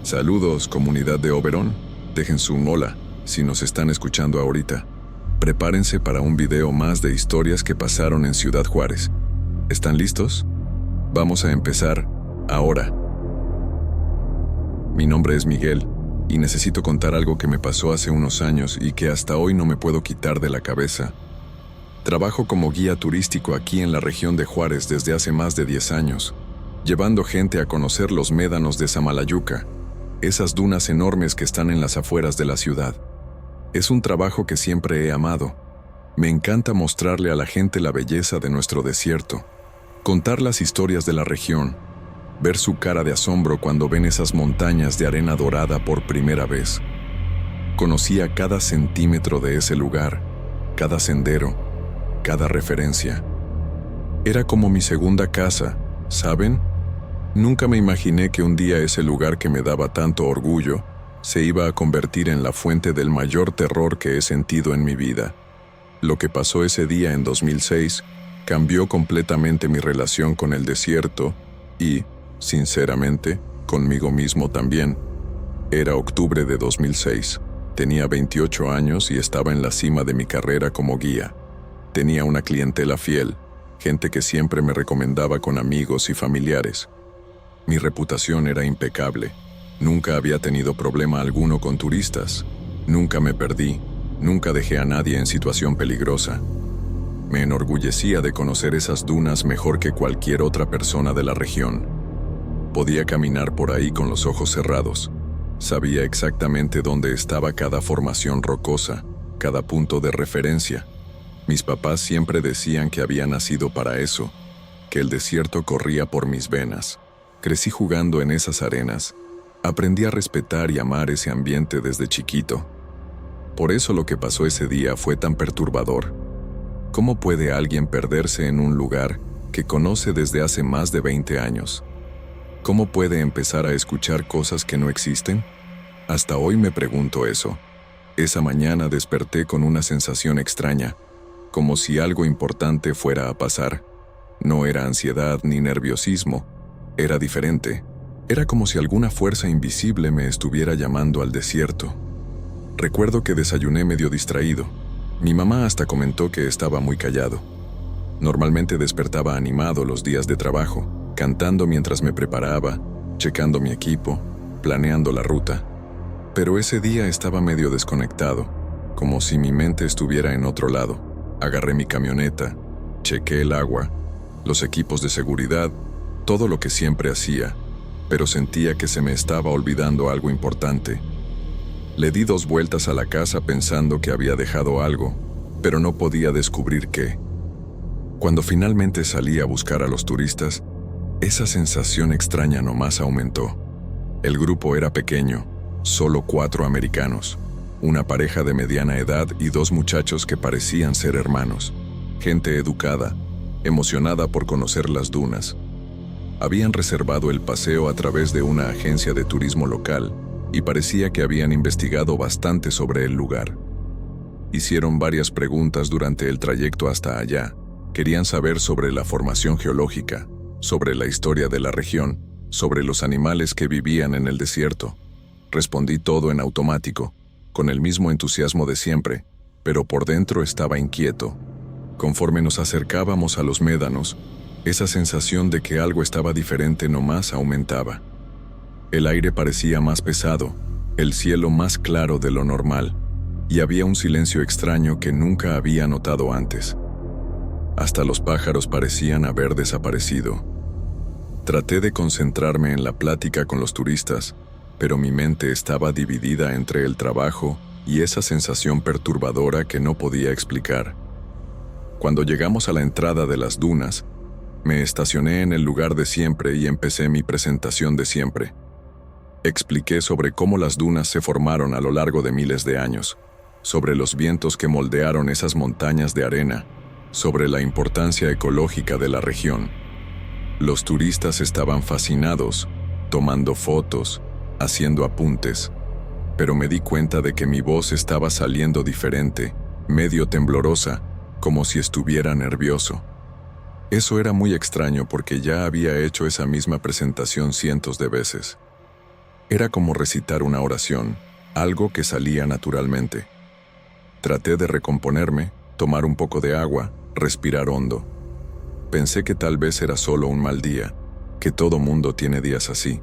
Saludos, comunidad de Oberon. Dejen su hola si nos están escuchando ahorita. Prepárense para un video más de historias que pasaron en Ciudad Juárez. ¿Están listos? Vamos a empezar ahora. Mi nombre es Miguel y necesito contar algo que me pasó hace unos años y que hasta hoy no me puedo quitar de la cabeza. Trabajo como guía turístico aquí en la región de Juárez desde hace más de 10 años, llevando gente a conocer los médanos de Samalayuca, esas dunas enormes que están en las afueras de la ciudad. Es un trabajo que siempre he amado. Me encanta mostrarle a la gente la belleza de nuestro desierto, contar las historias de la región, ver su cara de asombro cuando ven esas montañas de arena dorada por primera vez. Conocía cada centímetro de ese lugar, cada sendero, cada referencia. Era como mi segunda casa, ¿saben? Nunca me imaginé que un día ese lugar que me daba tanto orgullo se iba a convertir en la fuente del mayor terror que he sentido en mi vida. Lo que pasó ese día en 2006 cambió completamente mi relación con el desierto y, sinceramente, conmigo mismo también. Era octubre de 2006. Tenía 28 años y estaba en la cima de mi carrera como guía. Tenía una clientela fiel, gente que siempre me recomendaba con amigos y familiares. Mi reputación era impecable. Nunca había tenido problema alguno con turistas. Nunca me perdí. Nunca dejé a nadie en situación peligrosa. Me enorgullecía de conocer esas dunas mejor que cualquier otra persona de la región. Podía caminar por ahí con los ojos cerrados. Sabía exactamente dónde estaba cada formación rocosa, cada punto de referencia. Mis papás siempre decían que había nacido para eso, que el desierto corría por mis venas. Crecí jugando en esas arenas. Aprendí a respetar y amar ese ambiente desde chiquito. Por eso lo que pasó ese día fue tan perturbador. ¿Cómo puede alguien perderse en un lugar que conoce desde hace más de 20 años? ¿Cómo puede empezar a escuchar cosas que no existen? Hasta hoy me pregunto eso. Esa mañana desperté con una sensación extraña, como si algo importante fuera a pasar. No era ansiedad ni nerviosismo. Era diferente. Era como si alguna fuerza invisible me estuviera llamando al desierto. Recuerdo que desayuné medio distraído. Mi mamá hasta comentó que estaba muy callado. Normalmente despertaba animado los días de trabajo, cantando mientras me preparaba, checando mi equipo, planeando la ruta. Pero ese día estaba medio desconectado, como si mi mente estuviera en otro lado. Agarré mi camioneta, chequé el agua, los equipos de seguridad, todo lo que siempre hacía, pero sentía que se me estaba olvidando algo importante. Le di 2 vueltas a la casa pensando que había dejado algo, pero no podía descubrir qué. Cuando finalmente salí a buscar a los turistas, esa sensación extraña nomás aumentó. El grupo era pequeño, solo 4 americanos, una pareja de mediana edad y 2 muchachos que parecían ser hermanos. Gente educada, emocionada por conocer las dunas. Habían reservado el paseo a través de una agencia de turismo local y parecía que habían investigado bastante sobre el lugar. Hicieron varias preguntas durante el trayecto hasta allá. Querían saber sobre la formación geológica, sobre la historia de la región, sobre los animales que vivían en el desierto. Respondí todo en automático, con el mismo entusiasmo de siempre, pero por dentro estaba inquieto. Conforme nos acercábamos a los médanos, esa sensación de que algo estaba diferente nomás aumentaba. El aire parecía más pesado, el cielo más claro de lo normal, y había un silencio extraño que nunca había notado antes. Hasta los pájaros parecían haber desaparecido. Traté de concentrarme en la plática con los turistas, pero mi mente estaba dividida entre el trabajo y esa sensación perturbadora que no podía explicar. Cuando llegamos a la entrada de las dunas, me estacioné en el lugar de siempre y empecé mi presentación de siempre. Expliqué sobre cómo las dunas se formaron a lo largo de miles de años, sobre los vientos que moldearon esas montañas de arena, sobre la importancia ecológica de la región. Los turistas estaban fascinados, tomando fotos, haciendo apuntes, pero me di cuenta de que mi voz estaba saliendo diferente, medio temblorosa, como si estuviera nervioso. Eso era muy extraño porque ya había hecho esa misma presentación cientos de veces. Era como recitar una oración, algo que salía naturalmente. Traté de recomponerme, tomar un poco de agua, respirar hondo. Pensé que tal vez era solo un mal día, que todo mundo tiene días así.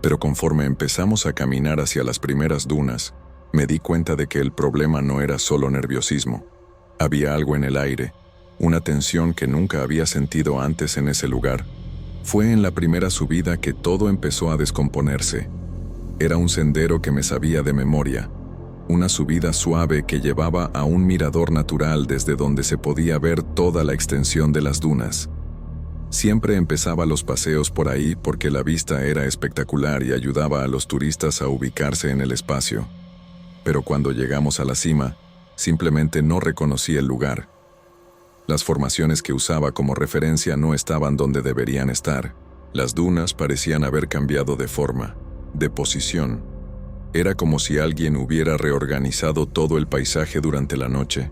Pero conforme empezamos a caminar hacia las primeras dunas, me di cuenta de que el problema no era solo nerviosismo. Había algo en el aire, una tensión que nunca había sentido antes en ese lugar. Fue en la primera subida que todo empezó a descomponerse. Era un sendero que me sabía de memoria, una subida suave que llevaba a un mirador natural desde donde se podía ver toda la extensión de las dunas. Siempre empezaba los paseos por ahí porque la vista era espectacular y ayudaba a los turistas a ubicarse en el espacio. Pero cuando llegamos a la cima, simplemente no reconocí el lugar. Las formaciones que usaba como referencia no estaban donde deberían estar. Las dunas parecían haber cambiado de forma, de posición. Era como si alguien hubiera reorganizado todo el paisaje durante la noche.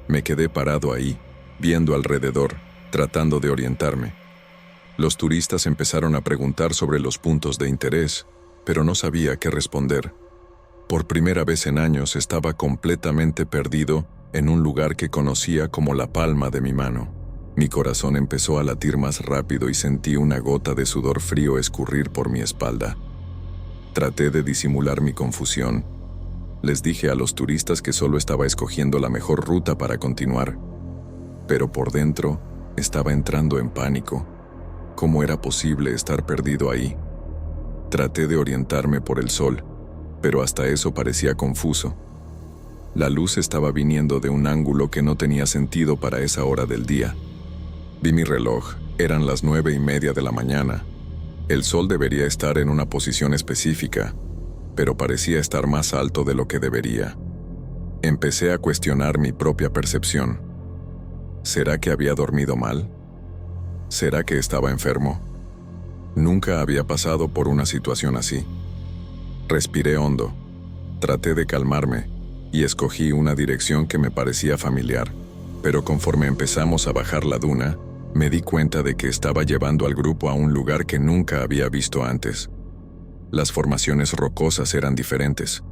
Me quedé parado ahí, viendo alrededor, tratando de orientarme. Los turistas empezaron a preguntar sobre los puntos de interés, pero no sabía qué responder. Por primera vez en años estaba completamente perdido en un lugar que conocía como la palma de mi mano. Mi corazón empezó a latir más rápido y sentí una gota de sudor frío escurrir por mi espalda. Traté de disimular mi confusión. Les dije a los turistas que solo estaba escogiendo la mejor ruta para continuar. Pero por dentro, estaba entrando en pánico. ¿Cómo era posible estar perdido ahí? Traté de orientarme por el sol, pero hasta eso parecía confuso. La luz estaba viniendo de un ángulo que no tenía sentido para esa hora del día. Vi mi reloj, eran las 9:30 de la mañana. El sol debería estar en una posición específica, pero parecía estar más alto de lo que debería. Empecé a cuestionar mi propia percepción. ¿Será que había dormido mal? ¿Será que estaba enfermo? Nunca había pasado por una situación así. Respiré hondo, traté de calmarme y escogí una dirección que me parecía familiar, pero conforme empezamos a bajar la duna, me di cuenta de que estaba llevando al grupo a un lugar que nunca había visto antes. Las formaciones rocosas eran diferentes,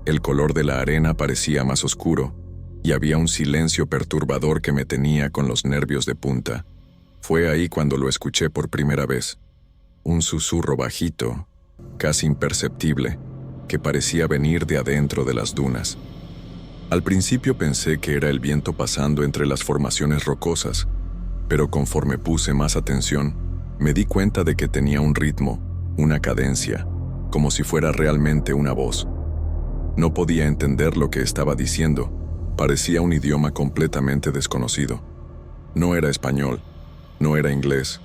el color de la arena parecía más oscuro, y había un silencio perturbador que me tenía con los nervios de punta. Fue ahí cuando lo escuché por primera vez. Un susurro bajito, casi imperceptible, que parecía venir de adentro de las dunas. Al principio pensé que era el viento pasando entre las formaciones rocosas, pero conforme puse más atención, me di cuenta de que tenía un ritmo, una cadencia, como si fuera realmente una voz. No podía entender lo que estaba diciendo, parecía un idioma completamente desconocido. No era español, no era inglés,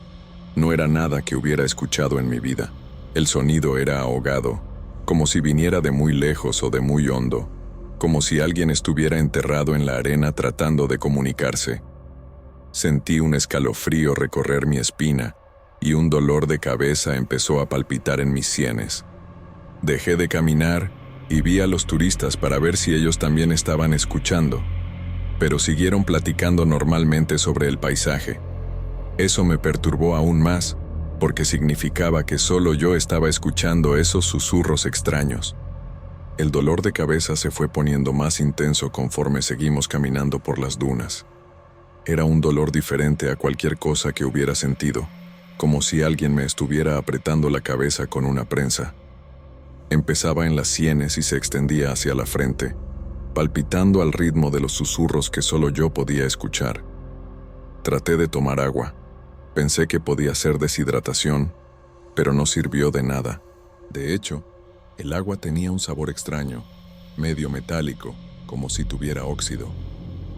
no era nada que hubiera escuchado en mi vida. El sonido era ahogado, como si viniera de muy lejos o de muy hondo, como si alguien estuviera enterrado en la arena tratando de comunicarse. Sentí un escalofrío recorrer mi espina y un dolor de cabeza empezó a palpitar en mis sienes. Dejé de caminar y vi a los turistas para ver si ellos también estaban escuchando, pero siguieron platicando normalmente sobre el paisaje. Eso me perturbó aún más, porque significaba que solo yo estaba escuchando esos susurros extraños. El dolor de cabeza se fue poniendo más intenso conforme seguimos caminando por las dunas. Era un dolor diferente a cualquier cosa que hubiera sentido, como si alguien me estuviera apretando la cabeza con una prensa. Empezaba en las sienes y se extendía hacia la frente, palpitando al ritmo de los susurros que solo yo podía escuchar. Traté de tomar agua. Pensé que podía ser deshidratación, pero no sirvió de nada. De hecho, el agua tenía un sabor extraño, medio metálico, como si tuviera óxido.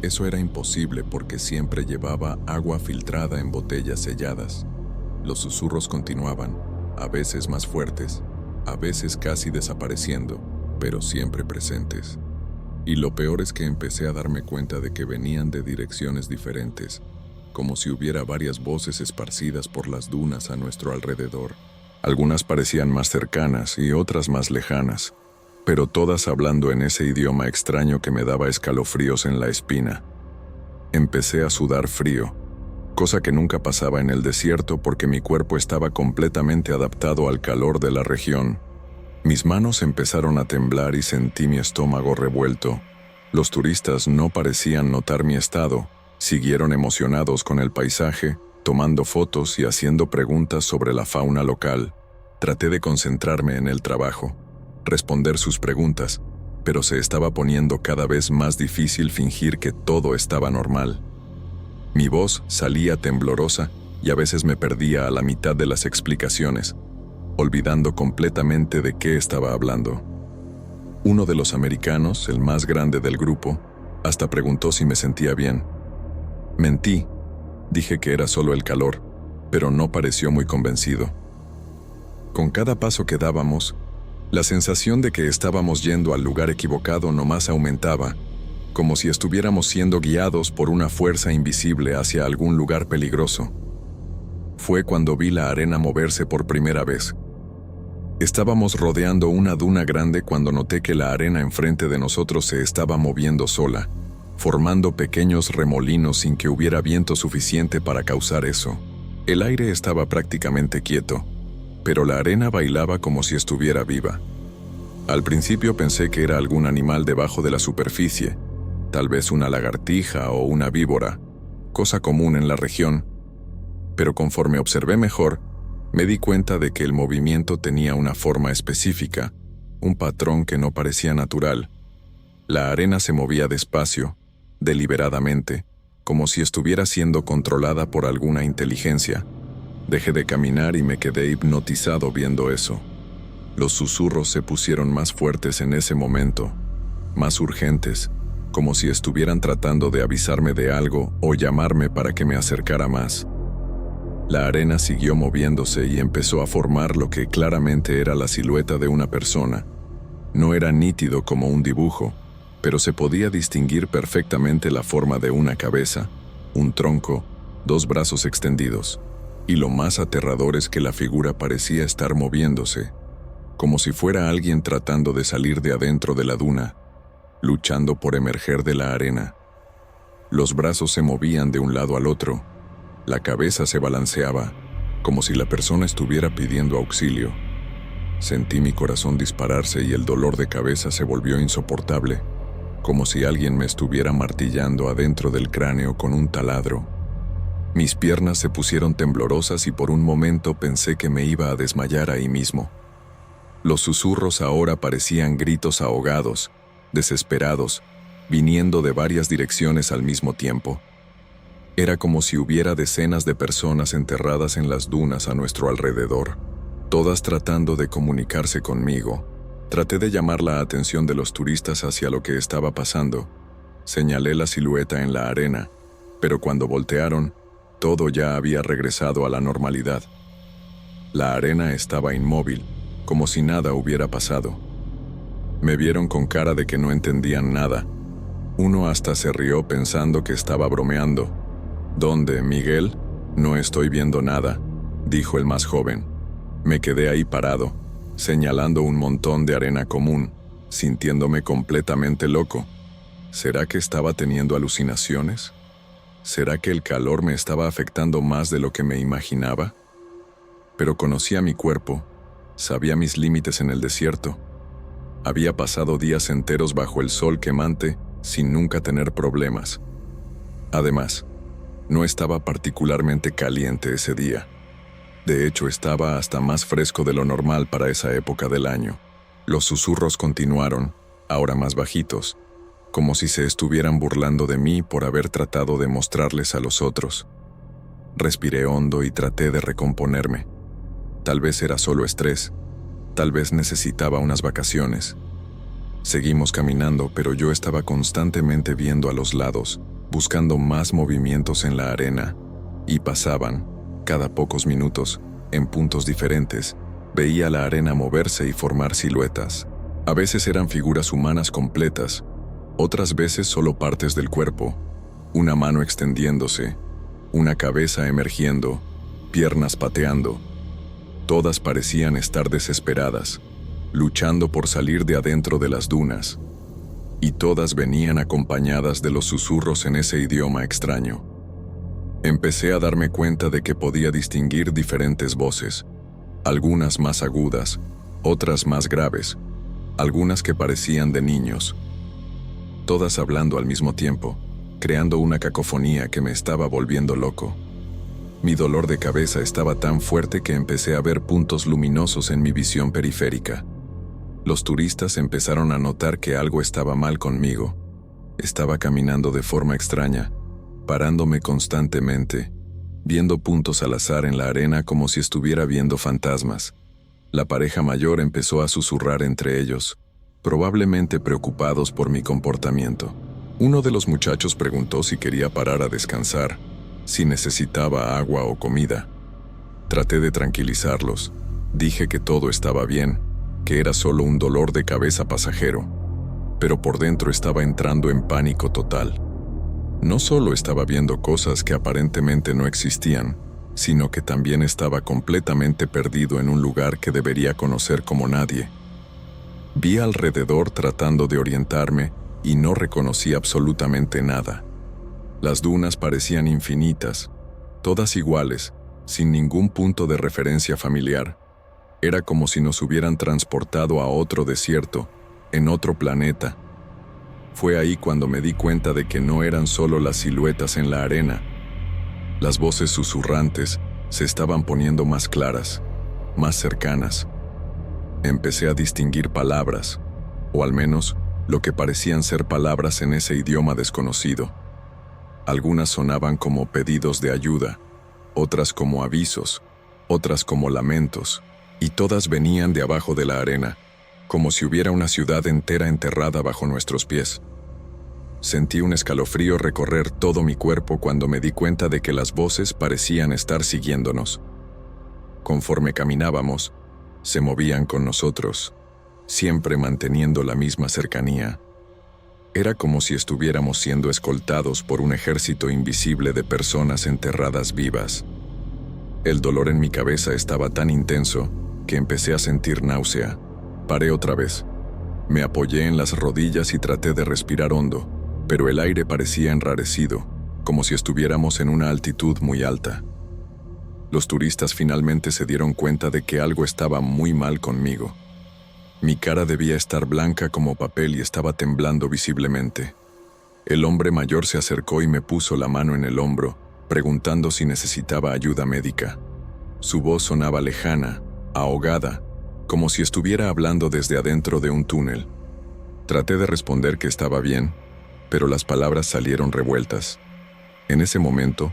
Eso era imposible porque siempre llevaba agua filtrada en botellas selladas. Los susurros continuaban, a veces más fuertes, a veces casi desapareciendo, pero siempre presentes. Y lo peor es que empecé a darme cuenta de que venían de direcciones diferentes, como si hubiera varias voces esparcidas por las dunas a nuestro alrededor. Algunas parecían más cercanas y otras más lejanas, pero todas hablando en ese idioma extraño que me daba escalofríos en la espina. Empecé a sudar frío, cosa que nunca pasaba en el desierto porque mi cuerpo estaba completamente adaptado al calor de la región. Mis manos empezaron a temblar y sentí mi estómago revuelto. Los turistas no parecían notar mi estado, siguieron emocionados con el paisaje, tomando fotos y haciendo preguntas sobre la fauna local. Traté de concentrarme en el trabajo, responder sus preguntas, pero se estaba poniendo cada vez más difícil fingir que todo estaba normal. Mi voz salía temblorosa y a veces me perdía a la mitad de las explicaciones, olvidando completamente de qué estaba hablando. Uno de los americanos, el más grande del grupo, hasta preguntó si me sentía bien. Mentí, dije que era solo el calor, pero no pareció muy convencido. Con cada paso que dábamos, la sensación de que estábamos yendo al lugar equivocado nomás aumentaba, como si estuviéramos siendo guiados por una fuerza invisible hacia algún lugar peligroso. Fue cuando vi la arena moverse por primera vez. Estábamos rodeando una duna grande cuando noté que la arena enfrente de nosotros se estaba moviendo sola, formando pequeños remolinos sin que hubiera viento suficiente para causar eso. El aire estaba prácticamente quieto, pero la arena bailaba como si estuviera viva. Al principio pensé que era algún animal debajo de la superficie, tal vez una lagartija o una víbora, cosa común en la región, pero conforme observé mejor, me di cuenta de que el movimiento tenía una forma específica, un patrón que no parecía natural. La arena se movía despacio, deliberadamente, como si estuviera siendo controlada por alguna inteligencia. Dejé de caminar y me quedé hipnotizado viendo eso. Los susurros se pusieron más fuertes en ese momento, más urgentes, como si estuvieran tratando de avisarme de algo o llamarme para que me acercara más. La arena siguió moviéndose y empezó a formar lo que claramente era la silueta de una persona. No era nítido como un dibujo, pero se podía distinguir perfectamente la forma de una cabeza, un tronco, dos brazos extendidos. Y lo más aterrador es que la figura parecía estar moviéndose, como si fuera alguien tratando de salir de adentro de la duna, luchando por emerger de la arena. Los brazos se movían de un lado al otro, la cabeza se balanceaba, como si la persona estuviera pidiendo auxilio. Sentí mi corazón dispararse y el dolor de cabeza se volvió insoportable, como si alguien me estuviera martillando adentro del cráneo con un taladro. Mis piernas se pusieron temblorosas y por un momento pensé que me iba a desmayar ahí mismo. Los susurros ahora parecían gritos ahogados, desesperados, viniendo de varias direcciones al mismo tiempo. Era como si hubiera decenas de personas enterradas en las dunas a nuestro alrededor, todas tratando de comunicarse conmigo. Traté de llamar la atención de los turistas hacia lo que estaba pasando. Señalé la silueta en la arena, pero cuando voltearon, todo ya había regresado a la normalidad. La arena estaba inmóvil, como si nada hubiera pasado. Me vieron con cara de que no entendían nada. Uno hasta se rió pensando que estaba bromeando. «¿Dónde, Miguel? No estoy viendo nada», dijo el más joven. Me quedé ahí parado, señalando un montón de arena común, sintiéndome completamente loco. ¿Será que estaba teniendo alucinaciones? ¿Será que el calor me estaba afectando más de lo que me imaginaba? Pero conocía mi cuerpo, sabía mis límites en el desierto. Había pasado días enteros bajo el sol quemante sin nunca tener problemas. Además, no estaba particularmente caliente ese día. De hecho, estaba hasta más fresco de lo normal para esa época del año. Los susurros continuaron, ahora más bajitos, como si se estuvieran burlando de mí por haber tratado de mostrarles a los otros. Respiré hondo y traté de recomponerme. Tal vez era solo estrés, tal vez necesitaba unas vacaciones. Seguimos caminando, pero yo estaba constantemente viendo a los lados, buscando más movimientos en la arena, y pasaban, cada pocos minutos, en puntos diferentes, veía la arena moverse y formar siluetas. A veces eran figuras humanas completas, otras veces solo partes del cuerpo, una mano extendiéndose, una cabeza emergiendo, piernas pateando. Todas parecían estar desesperadas, luchando por salir de adentro de las dunas, y todas venían acompañadas de los susurros en ese idioma extraño. Empecé a darme cuenta de que podía distinguir diferentes voces, algunas más agudas, otras más graves, algunas que parecían de niños. Todas hablando al mismo tiempo, creando una cacofonía que me estaba volviendo loco. Mi dolor de cabeza estaba tan fuerte que empecé a ver puntos luminosos en mi visión periférica. Los turistas empezaron a notar que algo estaba mal conmigo. Estaba caminando de forma extraña, parándome constantemente, viendo puntos al azar en la arena como si estuviera viendo fantasmas. La pareja mayor empezó a susurrar entre ellos, probablemente preocupados por mi comportamiento. Uno de los muchachos preguntó si quería parar a descansar, si necesitaba agua o comida. Traté de tranquilizarlos. Dije que todo estaba bien, que era solo un dolor de cabeza pasajero, pero por dentro estaba entrando en pánico total. No solo estaba viendo cosas que aparentemente no existían, sino que también estaba completamente perdido en un lugar que debería conocer como nadie. Vi alrededor tratando de orientarme y no reconocí absolutamente nada. Las dunas parecían infinitas, todas iguales, sin ningún punto de referencia familiar. Era como si nos hubieran transportado a otro desierto, en otro planeta. Fue ahí cuando me di cuenta de que no eran solo las siluetas en la arena. Las voces susurrantes se estaban poniendo más claras, más cercanas. Empecé a distinguir palabras, o al menos lo que parecían ser palabras en ese idioma desconocido. Algunas sonaban como pedidos de ayuda, otras como avisos, otras como lamentos, y todas venían de abajo de la arena, como si hubiera una ciudad entera enterrada bajo nuestros pies. Sentí un escalofrío recorrer todo mi cuerpo cuando me di cuenta de que las voces parecían estar siguiéndonos. Conforme caminábamos, se movían con nosotros, siempre manteniendo la misma cercanía. Era como si estuviéramos siendo escoltados por un ejército invisible de personas enterradas vivas. El dolor en mi cabeza estaba tan intenso que empecé a sentir náusea. Paré otra vez. Me apoyé en las rodillas y traté de respirar hondo, pero el aire parecía enrarecido, como si estuviéramos en una altitud muy alta. Los turistas finalmente se dieron cuenta de que algo estaba muy mal conmigo. Mi cara debía estar blanca como papel y estaba temblando visiblemente. El hombre mayor se acercó y me puso la mano en el hombro, preguntando si necesitaba ayuda médica. Su voz sonaba lejana, ahogada, como si estuviera hablando desde adentro de un túnel. Traté de responder que estaba bien, pero las palabras salieron revueltas. En ese momento,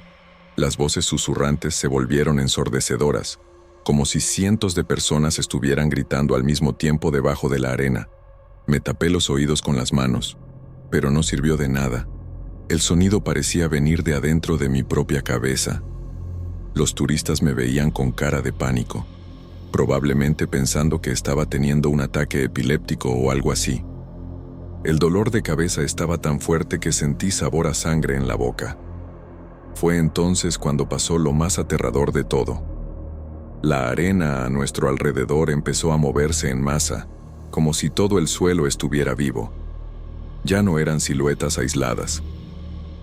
las voces susurrantes se volvieron ensordecedoras, como si cientos de personas estuvieran gritando al mismo tiempo debajo de la arena. Me tapé los oídos con las manos, pero no sirvió de nada. El sonido parecía venir de adentro de mi propia cabeza. Los turistas me veían con cara de pánico, probablemente pensando que estaba teniendo un ataque epiléptico o algo así. El dolor de cabeza estaba tan fuerte que sentí sabor a sangre en la boca. Fue entonces cuando pasó lo más aterrador de todo. La arena a nuestro alrededor empezó a moverse en masa, como si todo el suelo estuviera vivo. Ya no eran siluetas aisladas.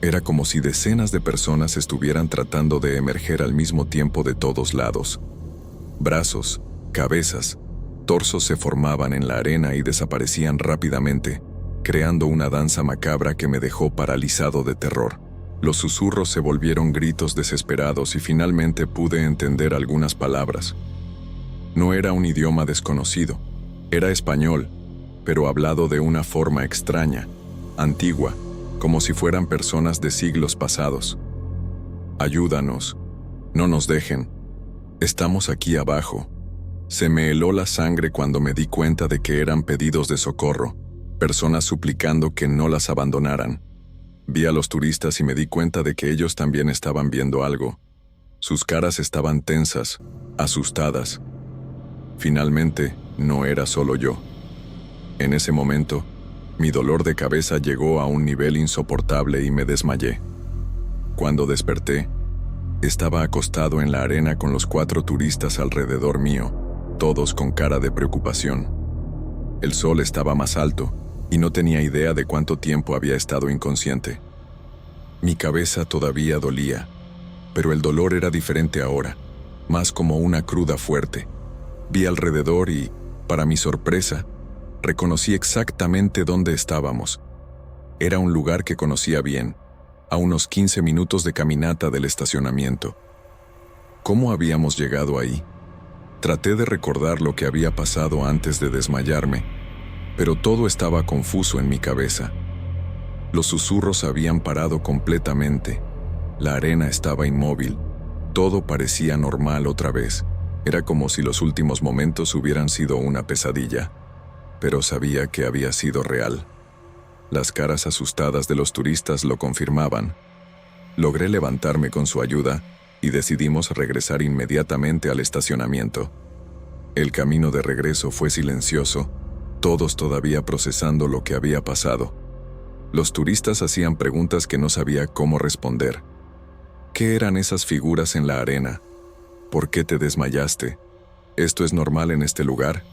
Era como si decenas de personas estuvieran tratando de emerger al mismo tiempo de todos lados. Brazos, cabezas, torsos se formaban en la arena y desaparecían rápidamente, creando una danza macabra que me dejó paralizado de terror. Los susurros se volvieron gritos desesperados y finalmente pude entender algunas palabras. No era un idioma desconocido, era español, pero hablado de una forma extraña, antigua, como si fueran personas de siglos pasados. Ayúdanos, no nos dejen, estamos aquí abajo. Se me heló la sangre cuando me di cuenta de que eran pedidos de socorro, personas suplicando que no las abandonaran. Vi a los turistas y me di cuenta de que ellos también estaban viendo algo. Sus caras estaban tensas, asustadas. Finalmente, no era solo yo. En ese momento, mi dolor de cabeza llegó a un nivel insoportable y me desmayé. Cuando desperté, estaba acostado en la arena con los 4 turistas alrededor mío, todos con cara de preocupación. El sol estaba más alto, y no tenía idea de cuánto tiempo había estado inconsciente. Mi cabeza todavía dolía, pero el dolor era diferente ahora, más como una cruda fuerte. Vi alrededor y Para mi sorpresa, reconocí exactamente dónde estábamos. Era un lugar que conocía bien, a unos 15 minutos de caminata del estacionamiento. ¿Cómo habíamos llegado ahí? Traté de recordar lo que había pasado antes de desmayarme, pero todo estaba confuso en mi cabeza. Los susurros habían parado completamente. La arena estaba inmóvil. Todo parecía normal otra vez. Era como si los últimos momentos hubieran sido una pesadilla, pero sabía que había sido real. Las caras asustadas de los turistas lo confirmaban. Logré levantarme con su ayuda y decidimos regresar inmediatamente al estacionamiento. El camino de regreso fue silencioso, todos todavía procesando lo que había pasado. Los turistas hacían preguntas que no sabía cómo responder. ¿Qué eran esas figuras en la arena? ¿Por qué te desmayaste? ¿Esto es normal en este lugar?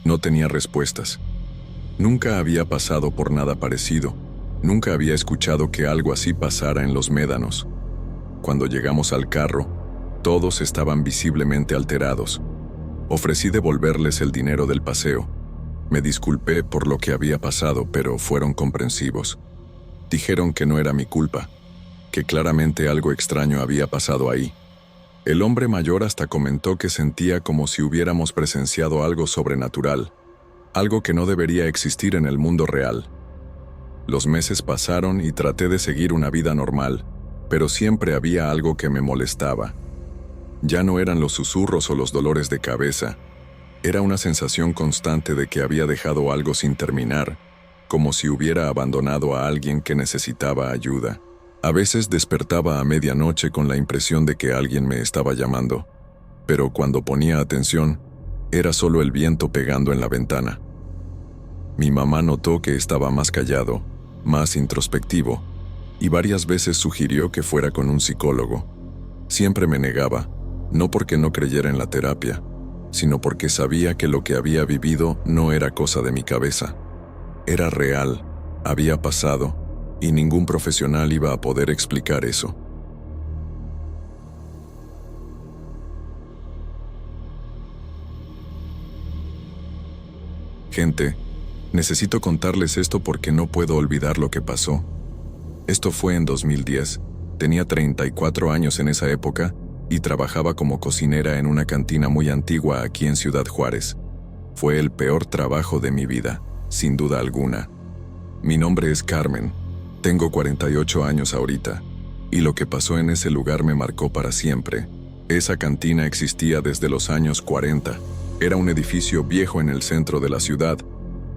No tenía respuestas. Nunca había pasado por nada parecido. Nunca había escuchado que algo así pasara en los médanos. Cuando llegamos al carro, todos estaban visiblemente alterados. Ofrecí devolverles el dinero del paseo. Me disculpé por lo que había pasado, pero fueron comprensivos. Dijeron que no era mi culpa, que claramente algo extraño había pasado ahí. El hombre mayor hasta comentó que sentía como si hubiéramos presenciado algo sobrenatural, algo que no debería existir en el mundo real. Los meses pasaron y traté de seguir una vida normal, pero siempre había algo que me molestaba. Ya no eran los susurros o los dolores de cabeza. Era una sensación constante de que había dejado algo sin terminar, como si hubiera abandonado a alguien que necesitaba ayuda. A veces despertaba a medianoche con la impresión de que alguien me estaba llamando, pero cuando ponía atención, era solo el viento pegando en la ventana. Mi mamá notó que estaba más callado, más introspectivo, y varias veces sugirió que fuera con un psicólogo. Siempre me negaba, no porque no creyera en la terapia, sino porque sabía que lo que había vivido no era cosa de mi cabeza. Era real, había pasado, y ningún profesional iba a poder explicar eso. Gente, necesito contarles esto porque no puedo olvidar lo que pasó. Esto fue en 2010, tenía 34 años en esa época y trabajaba como cocinera en una cantina muy antigua aquí en Ciudad Juárez. Fue el peor trabajo de mi vida, sin duda alguna. Mi nombre es Carmen, tengo 48 años ahorita, y lo que pasó en ese lugar me marcó para siempre. Esa cantina existía desde los años 40. Era un edificio viejo en el centro de la ciudad,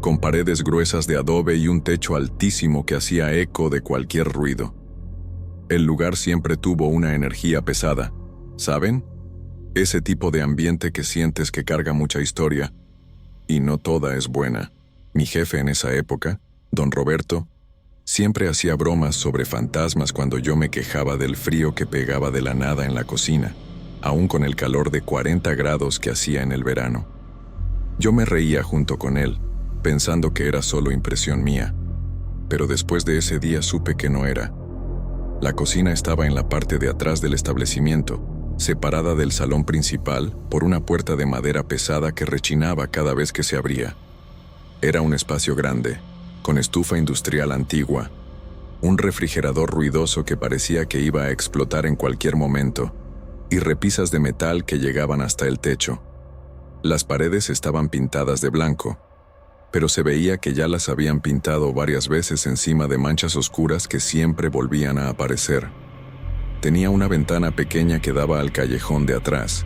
con paredes gruesas de adobe y un techo altísimo que hacía eco de cualquier ruido. El lugar siempre tuvo una energía pesada, ¿saben? Ese tipo de ambiente que sientes que carga mucha historia, y no toda es buena. Mi jefe en esa época, don Roberto, siempre hacía bromas sobre fantasmas cuando yo me quejaba del frío que pegaba de la nada en la cocina, aún con el calor de 40 grados que hacía en el verano. Yo me reía junto con él, pensando que era solo impresión mía, pero después de ese día supe que no era. La cocina estaba en la parte de atrás del establecimiento, separada del salón principal por una puerta de madera pesada que rechinaba cada vez que se abría. Era un espacio grande, con estufa industrial antigua, un refrigerador ruidoso que parecía que iba a explotar en cualquier momento, y repisas de metal que llegaban hasta el techo. Las paredes estaban pintadas de blanco, pero se veía que ya las habían pintado varias veces encima de manchas oscuras que siempre volvían a aparecer. Tenía una ventana pequeña que daba al callejón de atrás,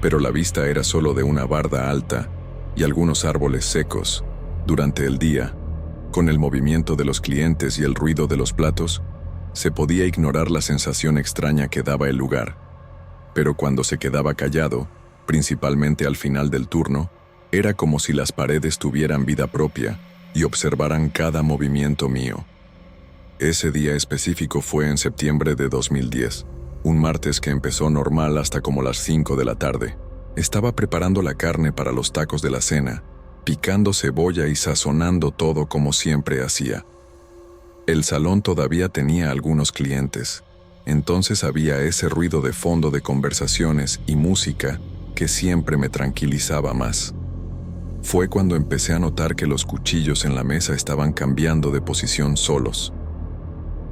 pero la vista era solo de una barda alta y algunos árboles secos. Durante el día, con el movimiento de los clientes y el ruido de los platos, se podía ignorar la sensación extraña que daba el lugar. Pero cuando se quedaba callado, principalmente al final del turno, era como si las paredes tuvieran vida propia y observaran cada movimiento mío. Ese día específico fue en septiembre de 2010, un martes que empezó normal hasta como las 5 de la tarde. Estaba preparando la carne para los tacos de la cena, picando cebolla y sazonando todo como siempre hacía. El salón todavía tenía algunos clientes, entonces había ese ruido de fondo de conversaciones y música que siempre me tranquilizaba más. Fue cuando empecé a notar que los cuchillos en la mesa estaban cambiando de posición solos.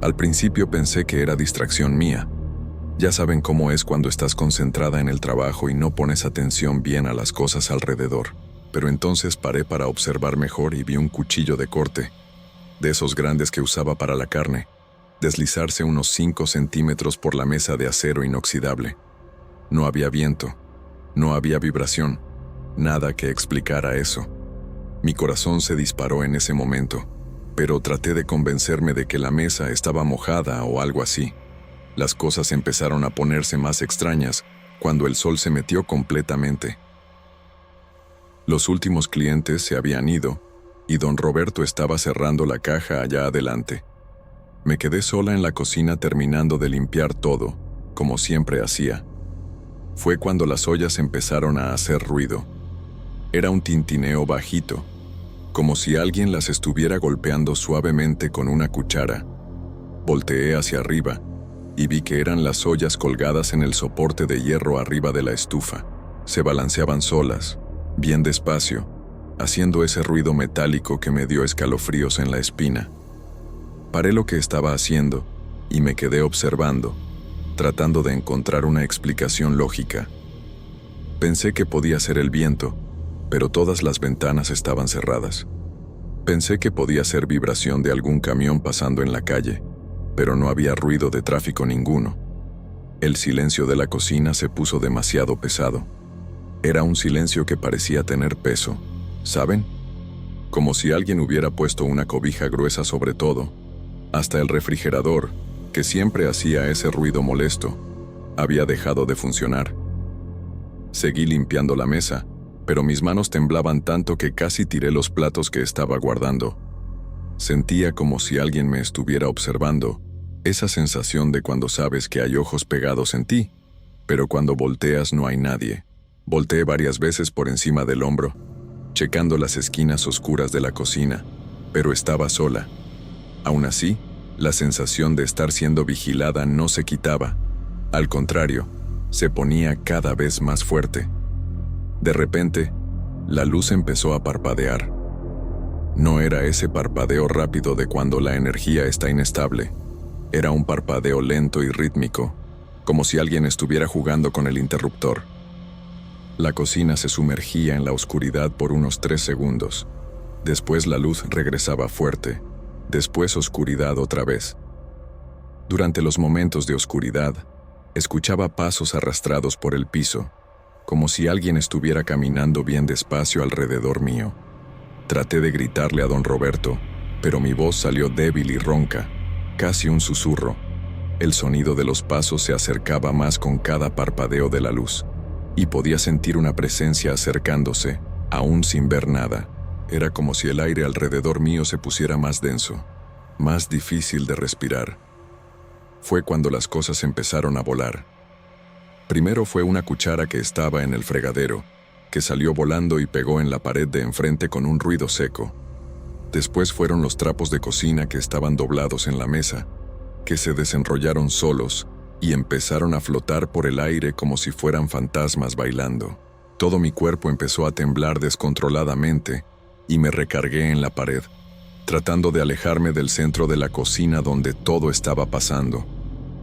Al principio pensé que era distracción mía. Ya saben cómo es cuando estás concentrada en el trabajo y no pones atención bien a las cosas alrededor. Pero entonces paré para observar mejor y vi un cuchillo de corte, de esos grandes que usaba para la carne, deslizarse unos 5 centímetros por la mesa de acero inoxidable. No había viento, no había vibración, nada que explicara eso. Mi corazón se disparó en ese momento, pero traté de convencerme de que la mesa estaba mojada o algo así. Las cosas empezaron a ponerse más extrañas cuando el sol se metió completamente. Los últimos clientes se habían ido y don Roberto estaba cerrando la caja allá adelante. Me quedé sola en la cocina terminando de limpiar todo, como siempre hacía. Fue cuando las ollas empezaron a hacer ruido. Era un tintineo bajito, como si alguien las estuviera golpeando suavemente con una cuchara. Volteé hacia arriba y vi que eran las ollas colgadas en el soporte de hierro arriba de la estufa. Se balanceaban solas, bien despacio, haciendo ese ruido metálico que me dio escalofríos en la espina. Paré lo que estaba haciendo y me quedé observando, tratando de encontrar una explicación lógica. Pensé que podía ser el viento, pero todas las ventanas estaban cerradas. Pensé que podía ser vibración de algún camión pasando en la calle, pero no había ruido de tráfico ninguno. El silencio de la cocina se puso demasiado pesado. Era un silencio que parecía tener peso, ¿saben? Como si alguien hubiera puesto una cobija gruesa sobre todo. Hasta el refrigerador, que siempre hacía ese ruido molesto, había dejado de funcionar. Seguí limpiando la mesa, pero mis manos temblaban tanto que casi tiré los platos que estaba guardando. Sentía como si alguien me estuviera observando, esa sensación de cuando sabes que hay ojos pegados en ti, pero cuando volteas no hay nadie. Volteé varias veces por encima del hombro, checando las esquinas oscuras de la cocina, pero estaba sola. Aún así, la sensación de estar siendo vigilada no se quitaba. Al contrario, se ponía cada vez más fuerte. De repente, la luz empezó a parpadear. No era ese parpadeo rápido de cuando la energía está inestable. Era un parpadeo lento y rítmico, como si alguien estuviera jugando con el interruptor. La cocina se sumergía en la oscuridad por unos 3 segundos. Después la luz regresaba fuerte. Después oscuridad otra vez. Durante los momentos de oscuridad, escuchaba pasos arrastrados por el piso, como si alguien estuviera caminando bien despacio alrededor mío. Traté de gritarle a don Roberto, pero mi voz salió débil y ronca, casi un susurro. El sonido de los pasos se acercaba más con cada parpadeo de la luz, y podía sentir una presencia acercándose, aún sin ver nada. Era como si el aire alrededor mío se pusiera más denso, más difícil de respirar. Fue cuando las cosas empezaron a volar. Primero fue una cuchara que estaba en el fregadero, que salió volando y pegó en la pared de enfrente con un ruido seco. Después fueron los trapos de cocina que estaban doblados en la mesa, que se desenrollaron solos y empezaron a flotar por el aire como si fueran fantasmas bailando. Todo mi cuerpo empezó a temblar descontroladamente y me recargué en la pared, tratando de alejarme del centro de la cocina donde todo estaba pasando.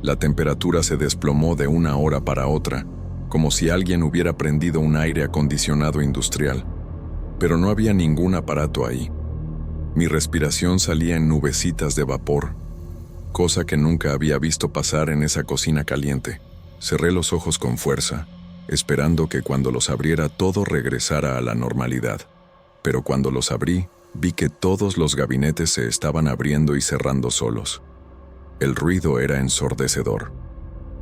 La temperatura se desplomó de una hora para otra, como si alguien hubiera prendido un aire acondicionado industrial. Pero no había ningún aparato ahí. Mi respiración salía en nubecitas de vapor, cosa que nunca había visto pasar en esa cocina caliente. Cerré los ojos con fuerza, esperando que cuando los abriera todo regresara a la normalidad. Pero cuando los abrí, vi que todos los gabinetes se estaban abriendo y cerrando solos. El ruido era ensordecedor.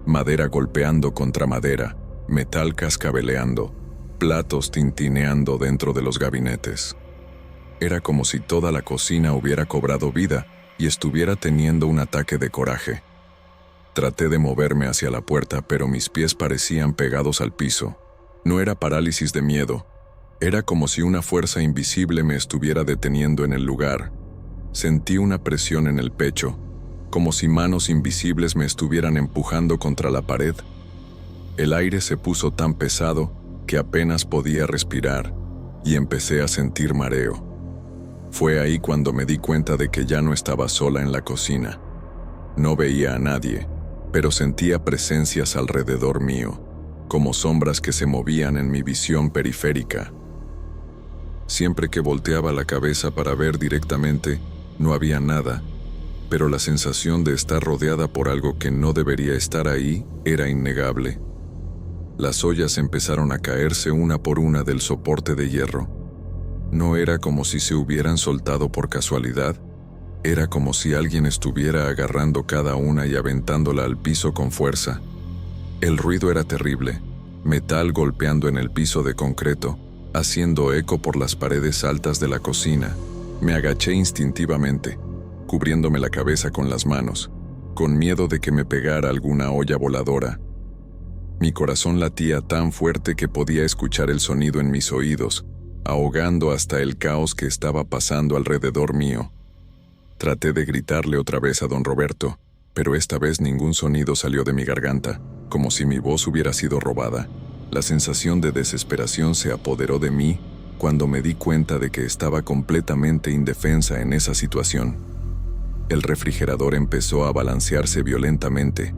Madera golpeando contra madera, metal cascabeleando, platos tintineando dentro de los gabinetes. Era como si toda la cocina hubiera cobrado vida y estuviera teniendo un ataque de coraje. Traté de moverme hacia la puerta, pero mis pies parecían pegados al piso. No era parálisis de miedo. Era como si una fuerza invisible me estuviera deteniendo en el lugar. Sentí una presión en el pecho, como si manos invisibles me estuvieran empujando contra la pared. El aire se puso tan pesado que apenas podía respirar, y empecé a sentir mareo. Fue ahí cuando me di cuenta de que ya no estaba sola en la cocina. No veía a nadie, pero sentía presencias alrededor mío, como sombras que se movían en mi visión periférica. Siempre que volteaba la cabeza para ver directamente, no había nada, pero la sensación de estar rodeada por algo que no debería estar ahí era innegable. Las ollas empezaron a caerse una por una del soporte de hierro. No era como si se hubieran soltado por casualidad, era como si alguien estuviera agarrando cada una y aventándola al piso con fuerza. El ruido era terrible, metal golpeando en el piso de concreto, haciendo eco por las paredes altas de la cocina. Me agaché instintivamente, cubriéndome la cabeza con las manos, con miedo de que me pegara alguna olla voladora. Mi corazón latía tan fuerte que podía escuchar el sonido en mis oídos, ahogando hasta el caos que estaba pasando alrededor mío. Traté de gritarle otra vez a don Roberto, pero esta vez ningún sonido salió de mi garganta, como si mi voz hubiera sido robada. La sensación de desesperación se apoderó de mí cuando me di cuenta de que estaba completamente indefensa en esa situación. El refrigerador empezó a balancearse violentamente,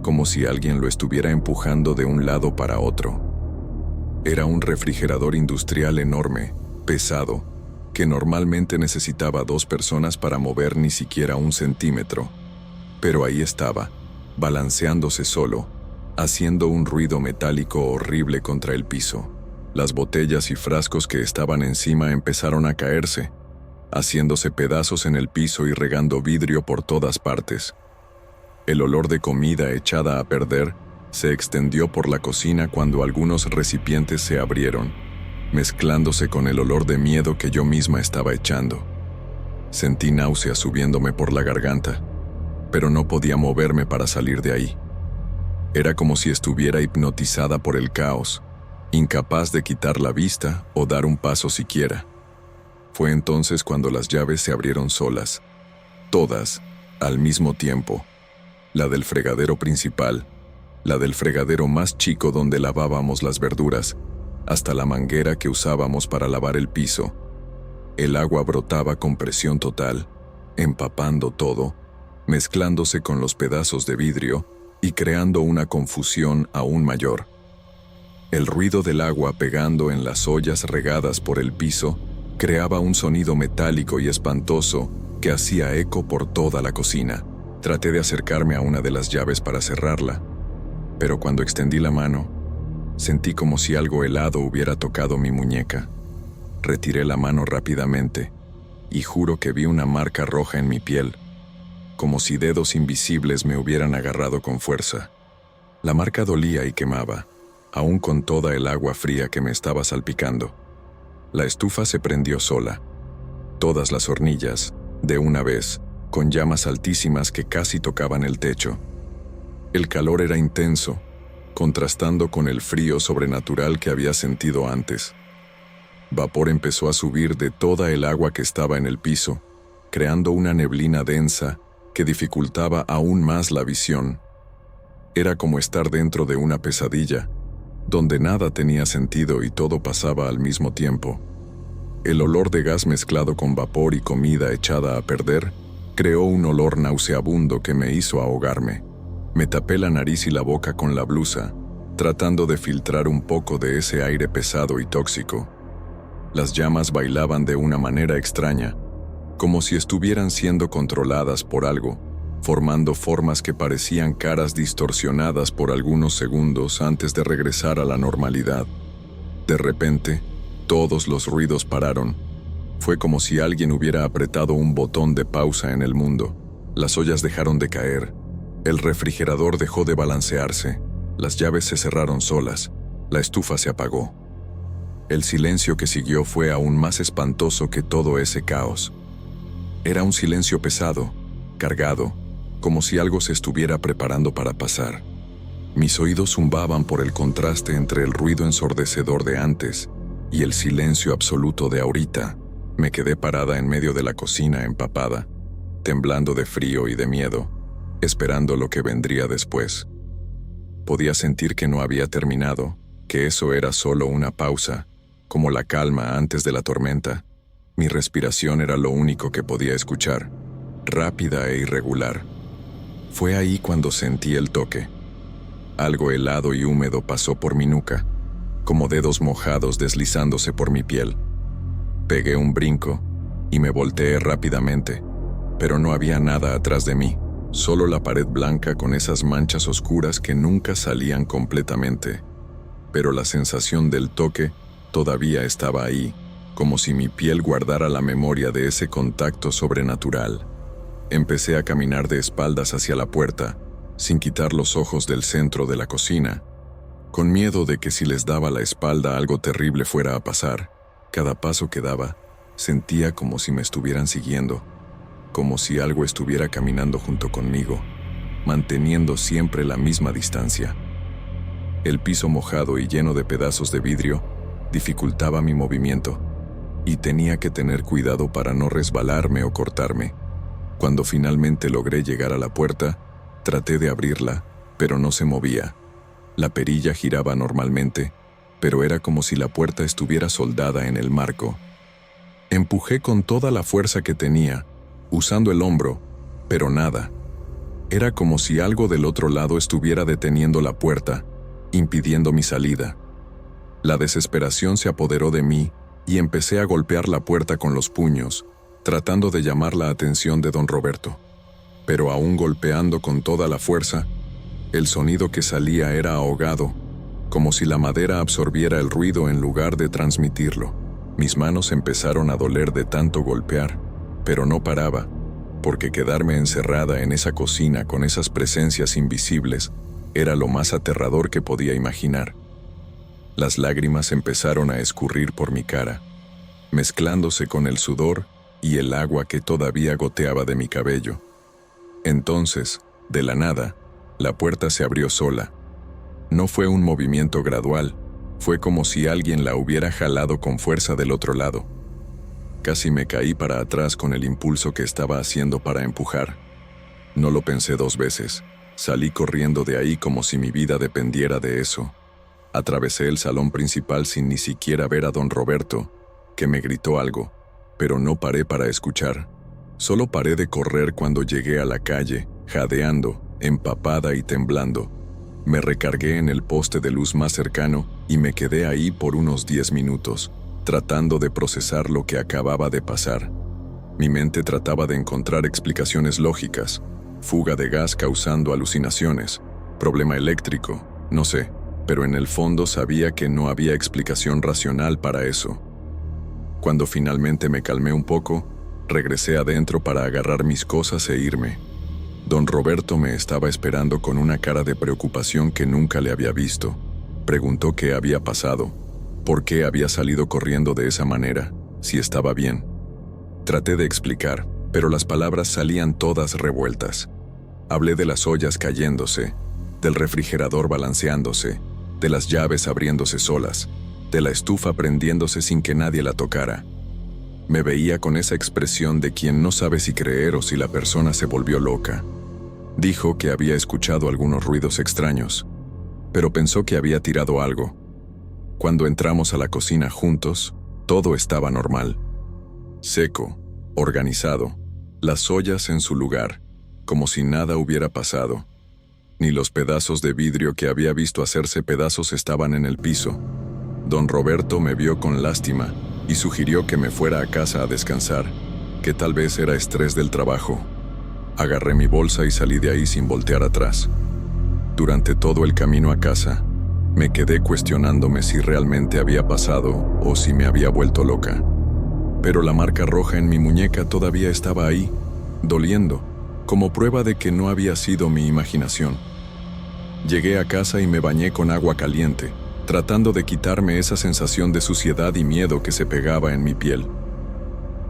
como si alguien lo estuviera empujando de un lado para otro. Era un refrigerador industrial enorme, pesado, que normalmente necesitaba 2 personas para mover ni siquiera 1 centímetro. Pero ahí estaba, balanceándose solo, haciendo un ruido metálico horrible contra el piso. Las botellas y frascos que estaban encima empezaron a caerse, haciéndose pedazos en el piso y regando vidrio por todas partes. El olor de comida echada a perder se extendió por la cocina cuando algunos recipientes se abrieron, mezclándose con el olor de miedo que yo misma estaba echando. Sentí náuseas subiéndome por la garganta, pero no podía moverme para salir de ahí. Era como si estuviera hipnotizada por el caos, incapaz de quitar la vista o dar un paso siquiera. Fue entonces cuando las llaves se abrieron solas, todas, al mismo tiempo. La del fregadero principal, la del fregadero más chico donde lavábamos las verduras, hasta la manguera que usábamos para lavar el piso. El agua brotaba con presión total, empapando todo, mezclándose con los pedazos de vidrio y creando una confusión aún mayor. El ruido del agua pegando en las ollas regadas por el piso creaba un sonido metálico y espantoso que hacía eco por toda la cocina. Traté de acercarme a una de las llaves para cerrarla, pero cuando extendí la mano, sentí como si algo helado hubiera tocado mi muñeca. Retiré la mano rápidamente y juro que vi una marca roja en mi piel, como si dedos invisibles me hubieran agarrado con fuerza. La marca dolía y quemaba, aún con toda el agua fría que me estaba salpicando. La estufa se prendió sola. Todas las hornillas, de una vez, con llamas altísimas que casi tocaban el techo. El calor era intenso, contrastando con el frío sobrenatural que había sentido antes. Vapor empezó a subir de toda el agua que estaba en el piso, creando una neblina densa que dificultaba aún más la visión. Era como estar dentro de una pesadilla, donde nada tenía sentido y todo pasaba al mismo tiempo. El olor de gas mezclado con vapor y comida echada a perder creó un olor nauseabundo que me hizo ahogarme. Me tapé la nariz y la boca con la blusa, tratando de filtrar un poco de ese aire pesado y tóxico. Las llamas bailaban de una manera extraña, como si estuvieran siendo controladas por algo, formando formas que parecían caras distorsionadas por algunos segundos antes de regresar a la normalidad. De repente, todos los ruidos pararon. Fue como si alguien hubiera apretado un botón de pausa en el mundo. Las ollas dejaron de caer. El refrigerador dejó de balancearse. Las llaves se cerraron solas. La estufa se apagó. El silencio que siguió fue aún más espantoso que todo ese caos. Era un silencio pesado, cargado, como si algo se estuviera preparando para pasar. Mis oídos zumbaban por el contraste entre el ruido ensordecedor de antes y el silencio absoluto de ahorita. Me quedé parada en medio de la cocina empapada, temblando de frío y de miedo, esperando lo que vendría después. Podía sentir que no había terminado, que eso era solo una pausa, como la calma antes de la tormenta. Mi respiración era lo único que podía escuchar, rápida e irregular. Fue ahí cuando sentí el toque. Algo helado y húmedo pasó por mi nuca, como dedos mojados deslizándose por mi piel. Pegué un brinco y me volteé rápidamente, pero no había nada atrás de mí, solo la pared blanca con esas manchas oscuras que nunca salían completamente. Pero la sensación del toque todavía estaba ahí, como si mi piel guardara la memoria de ese contacto sobrenatural. Empecé a caminar de espaldas hacia la puerta, sin quitar los ojos del centro de la cocina, con miedo de que si les daba la espalda algo terrible fuera a pasar. Cada paso que daba, sentía como si me estuvieran siguiendo, como si algo estuviera caminando junto conmigo, manteniendo siempre la misma distancia. El piso mojado y lleno de pedazos de vidrio dificultaba mi movimiento, y tenía que tener cuidado para no resbalarme o cortarme. Cuando finalmente logré llegar a la puerta, traté de abrirla, pero no se movía. La perilla giraba normalmente, pero era como si la puerta estuviera soldada en el marco. Empujé con toda la fuerza que tenía, usando el hombro, pero nada. Era como si algo del otro lado estuviera deteniendo la puerta, impidiendo mi salida. La desesperación se apoderó de mí y empecé a golpear la puerta con los puños, tratando de llamar la atención de don Roberto. Pero aún golpeando con toda la fuerza, el sonido que salía era ahogado, como si la madera absorbiera el ruido en lugar de transmitirlo. Mis manos empezaron a doler de tanto golpear, pero no paraba, porque quedarme encerrada en esa cocina con esas presencias invisibles era lo más aterrador que podía imaginar. Las lágrimas empezaron a escurrir por mi cara, mezclándose con el sudor y el agua que todavía goteaba de mi cabello. Entonces, de la nada, la puerta se abrió sola. No fue un movimiento gradual, fue como si alguien la hubiera jalado con fuerza del otro lado. Casi me caí para atrás con el impulso que estaba haciendo para empujar. No lo pensé dos veces, salí corriendo de ahí como si mi vida dependiera de eso. Atravesé el salón principal sin ni siquiera ver a don Roberto, que me gritó algo, pero no paré para escuchar. Solo paré de correr cuando llegué a la calle, jadeando, empapada y temblando. Me recargué en el poste de luz más cercano y me quedé ahí por unos 10 minutos, tratando de procesar lo que acababa de pasar. Mi mente trataba de encontrar explicaciones lógicas, fuga de gas causando alucinaciones, problema eléctrico, no sé, pero en el fondo sabía que no había explicación racional para eso. Cuando finalmente me calmé un poco, regresé adentro para agarrar mis cosas e irme. Don Roberto me estaba esperando con una cara de preocupación que nunca le había visto. Preguntó qué había pasado, por qué había salido corriendo de esa manera, si estaba bien. Traté de explicar, pero las palabras salían todas revueltas. Hablé de las ollas cayéndose, del refrigerador balanceándose, de las llaves abriéndose solas, de la estufa prendiéndose sin que nadie la tocara. Me veía con esa expresión de quien no sabe si creer o si la persona se volvió loca. Dijo que había escuchado algunos ruidos extraños, pero pensó que había tirado algo. Cuando entramos a la cocina juntos, todo estaba normal. Seco, organizado, las ollas en su lugar, como si nada hubiera pasado. Ni los pedazos de vidrio que había visto hacerse pedazos estaban en el piso. Don Roberto me vio con lástima y sugirió que me fuera a casa a descansar, que tal vez era estrés del trabajo. Agarré mi bolsa y salí de ahí sin voltear atrás. Durante todo el camino a casa, me quedé cuestionándome si realmente había pasado o si me había vuelto loca. Pero la marca roja en mi muñeca todavía estaba ahí, doliendo, como prueba de que no había sido mi imaginación. Llegué a casa y me bañé con agua caliente, tratando de quitarme esa sensación de suciedad y miedo que se pegaba en mi piel.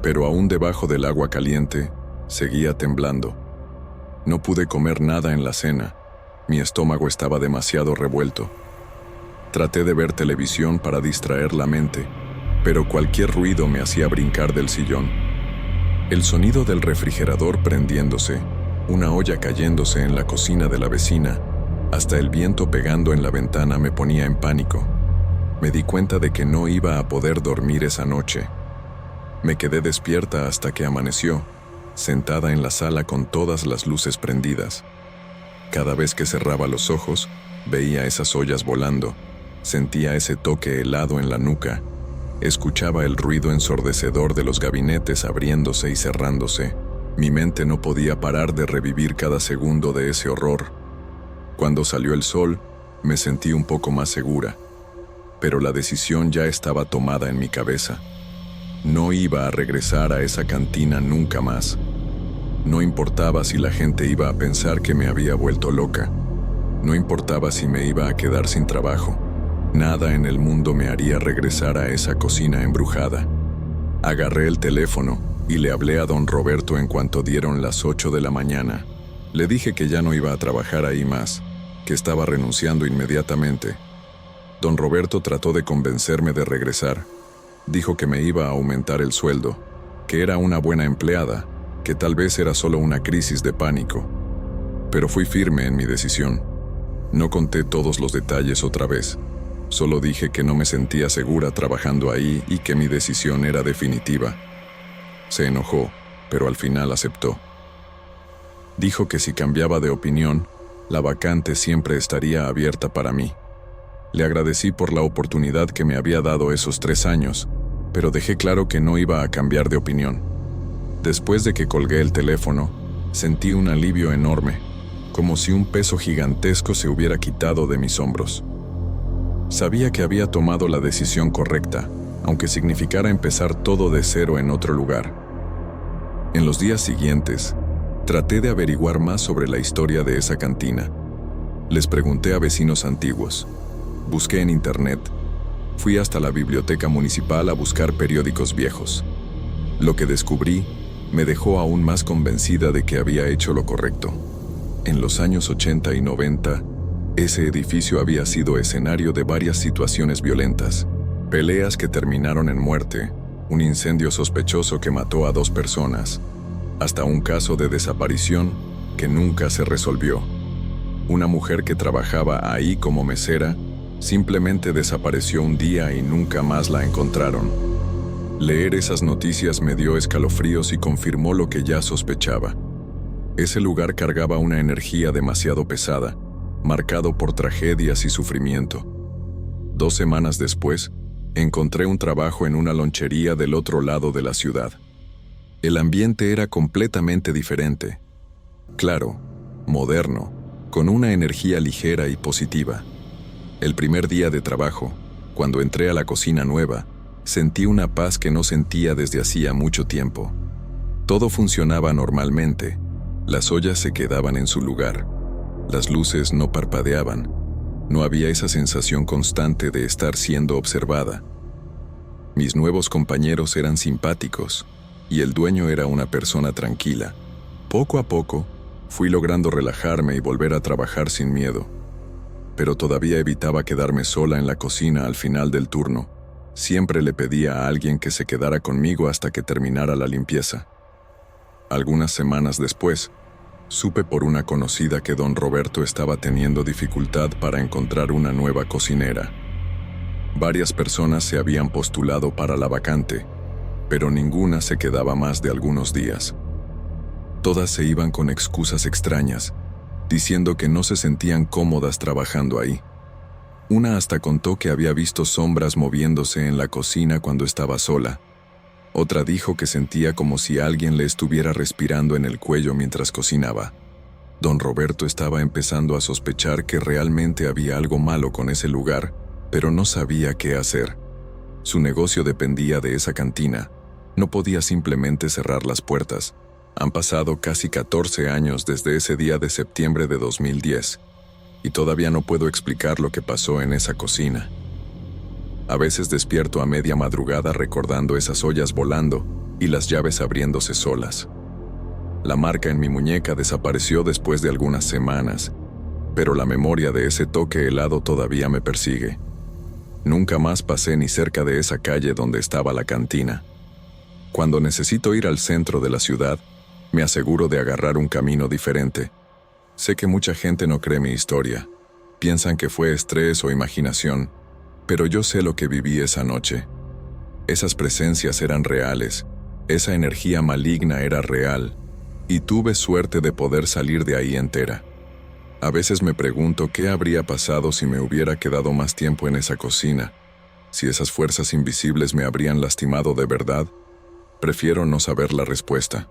Pero aún debajo del agua caliente, seguía temblando. No pude comer nada en la cena. Mi estómago estaba demasiado revuelto. Traté de ver televisión para distraer la mente, pero cualquier ruido me hacía brincar del sillón. El sonido del refrigerador prendiéndose, una olla cayéndose en la cocina de la vecina, hasta el viento pegando en la ventana me ponía en pánico. Me di cuenta de que no iba a poder dormir esa noche. Me quedé despierta hasta que amaneció, sentada en la sala con todas las luces prendidas. Cada vez que cerraba los ojos, veía esas ollas volando, sentía ese toque helado en la nuca, escuchaba el ruido ensordecedor de los gabinetes abriéndose y cerrándose. Mi mente no podía parar de revivir cada segundo de ese horror. Cuando salió el sol, me sentí un poco más segura, pero la decisión ya estaba tomada en mi cabeza. No iba a regresar a esa cantina nunca más. No importaba si la gente iba a pensar que me había vuelto loca. No importaba si me iba a quedar sin trabajo. Nada en el mundo me haría regresar a esa cocina embrujada. Agarré el teléfono y le hablé a don Roberto en cuanto dieron las 8 de la mañana. Le dije que ya no iba a trabajar ahí más, que estaba renunciando inmediatamente. Don Roberto trató de convencerme de regresar. Dijo que me iba a aumentar el sueldo, que era una buena empleada, que tal vez era solo una crisis de pánico. Pero fui firme en mi decisión. No conté todos los detalles otra vez. Solo dije que no me sentía segura trabajando ahí y que mi decisión era definitiva. Se enojó, pero al final aceptó. Dijo que si cambiaba de opinión, la vacante siempre estaría abierta para mí. Le agradecí por la oportunidad que me había dado esos 3 años, pero dejé claro que no iba a cambiar de opinión. Después de que colgué el teléfono, sentí un alivio enorme, como si un peso gigantesco se hubiera quitado de mis hombros. Sabía que había tomado la decisión correcta, aunque significara empezar todo de cero en otro lugar. En los días siguientes, traté de averiguar más sobre la historia de esa cantina. Les pregunté a vecinos antiguos. Busqué en internet. Fui hasta la biblioteca municipal a buscar periódicos viejos. Lo que descubrí me dejó aún más convencida de que había hecho lo correcto. En los años 80 y 90, ese edificio había sido escenario de varias situaciones violentas, peleas que terminaron en muerte, un incendio sospechoso que mató a 2 personas, hasta un caso de desaparición que nunca se resolvió. Una mujer que trabajaba ahí como mesera simplemente desapareció un día y nunca más la encontraron. Leer esas noticias me dio escalofríos y confirmó lo que ya sospechaba. Ese lugar cargaba una energía demasiado pesada, marcado por tragedias y sufrimiento. 2 semanas después, encontré un trabajo en una lonchería del otro lado de la ciudad. El ambiente era completamente diferente. Claro, moderno, con una energía ligera y positiva. El primer día de trabajo, cuando entré a la cocina nueva, sentí una paz que no sentía desde hacía mucho tiempo. Todo funcionaba normalmente. Las ollas se quedaban en su lugar. Las luces no parpadeaban. No había esa sensación constante de estar siendo observada. Mis nuevos compañeros eran simpáticos, y el dueño era una persona tranquila. Poco a poco, fui logrando relajarme y volver a trabajar sin miedo. Pero todavía evitaba quedarme sola en la cocina al final del turno. Siempre le pedía a alguien que se quedara conmigo hasta que terminara la limpieza. Algunas semanas después, supe por una conocida que don Roberto estaba teniendo dificultad para encontrar una nueva cocinera. Varias personas se habían postulado para la vacante, pero ninguna se quedaba más de algunos días. Todas se iban con excusas extrañas, diciendo que no se sentían cómodas trabajando ahí. Una hasta contó que había visto sombras moviéndose en la cocina cuando estaba sola. Otra dijo que sentía como si alguien le estuviera respirando en el cuello mientras cocinaba. Don Roberto estaba empezando a sospechar que realmente había algo malo con ese lugar, pero no sabía qué hacer. Su negocio dependía de esa cantina. No podía simplemente cerrar las puertas. Han pasado casi 14 años desde ese día de septiembre de 2010, y todavía no puedo explicar lo que pasó en esa cocina. A veces despierto a media madrugada recordando esas ollas volando y las llaves abriéndose solas. La marca en mi muñeca desapareció después de algunas semanas, pero la memoria de ese toque helado todavía me persigue. Nunca más pasé ni cerca de esa calle donde estaba la cantina. Cuando necesito ir al centro de la ciudad, me aseguro de agarrar un camino diferente. Sé que mucha gente no cree mi historia. Piensan que fue estrés o imaginación, Pero yo sé lo que viví esa noche. Esas presencias eran reales, esa energía maligna era real, y tuve suerte de poder salir de ahí entera. A veces me pregunto qué habría pasado si me hubiera quedado más tiempo en esa cocina, si esas fuerzas invisibles me habrían lastimado de verdad. Prefiero no saber la respuesta.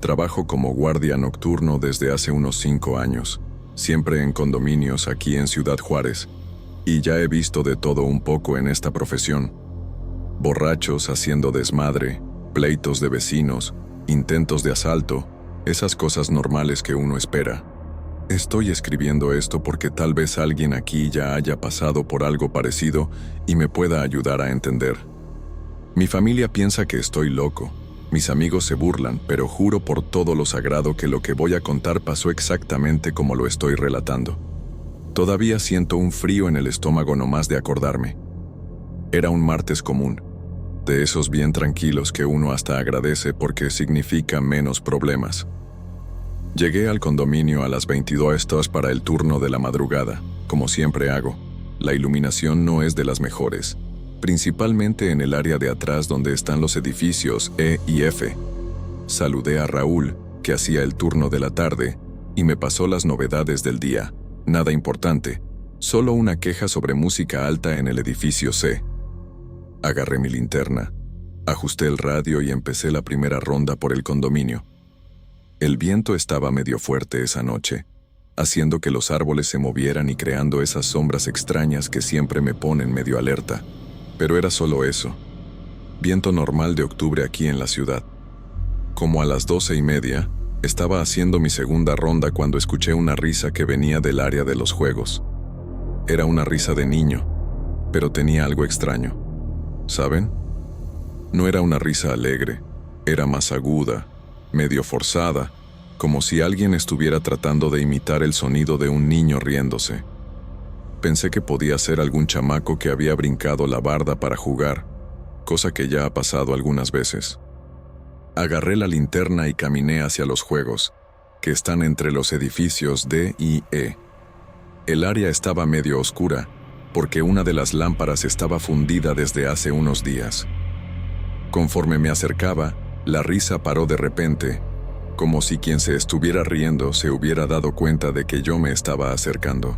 Trabajo como guardia nocturno desde hace unos 5 años, siempre en condominios aquí en Ciudad Juárez, y ya he visto de todo un poco en esta profesión. Borrachos haciendo desmadre, pleitos de vecinos, intentos de asalto, esas cosas normales que uno espera. Estoy escribiendo esto porque tal vez alguien aquí ya haya pasado por algo parecido y me pueda ayudar a entender. Mi familia piensa que estoy loco. Mis amigos se burlan, pero juro por todo lo sagrado que lo que voy a contar pasó exactamente como lo estoy relatando. Todavía siento un frío en el estómago nomás de acordarme. Era un martes común, de esos bien tranquilos que uno hasta agradece porque significa menos problemas. Llegué al condominio a las 22 para el turno de la madrugada, como siempre hago. La iluminación no es de las mejores, principalmente en el área de atrás donde están los edificios E y F. Saludé a Raúl, que hacía el turno de la tarde, y me pasó las novedades del día. Nada importante, solo una queja sobre música alta en el edificio C. Agarré mi linterna, ajusté el radio y empecé la primera ronda por el condominio. El viento estaba medio fuerte esa noche, haciendo que los árboles se movieran y creando esas sombras extrañas que siempre me ponen medio alerta. Pero era solo eso. Viento normal de octubre aquí en la ciudad. Como a las 12:30, estaba haciendo mi segunda ronda cuando escuché una risa que venía del área de los juegos. Era una risa de niño, pero tenía algo extraño. ¿Saben? No era una risa alegre, era más aguda, medio forzada, como si alguien estuviera tratando de imitar el sonido de un niño riéndose. Pensé que podía ser algún chamaco que había brincado la barda para jugar, cosa que ya ha pasado algunas veces. Agarré la linterna y caminé hacia los juegos, que están entre los edificios D y E. El área estaba medio oscura, porque una de las lámparas estaba fundida desde hace unos días. Conforme me acercaba, la risa paró de repente, como si quien se estuviera riendo se hubiera dado cuenta de que yo me estaba acercando.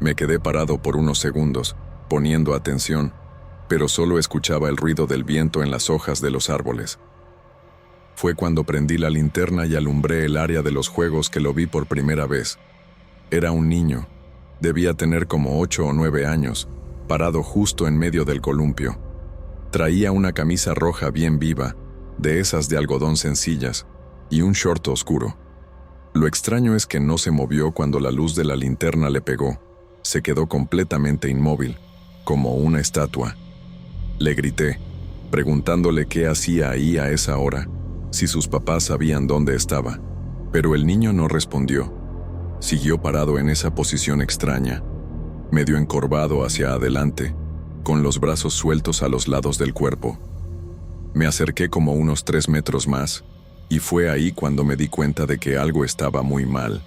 Me quedé parado por unos segundos, poniendo atención, pero solo escuchaba el ruido del viento en las hojas de los árboles. Fue cuando prendí la linterna y alumbré el área de los juegos que lo vi por primera vez. Era un niño, debía tener como 8 o 9 años, parado justo en medio del columpio. Traía una camisa roja bien viva, de esas de algodón sencillas, y un short oscuro. Lo extraño es que no se movió cuando la luz de la linterna le pegó. Se quedó completamente inmóvil, como una estatua. Le grité, preguntándole qué hacía ahí a esa hora, si sus papás sabían dónde estaba, pero el niño no respondió. Siguió parado en esa posición extraña, medio encorvado hacia adelante, con los brazos sueltos a los lados del cuerpo. Me acerqué como unos 3 metros más, y fue ahí cuando me di cuenta de que algo estaba muy mal.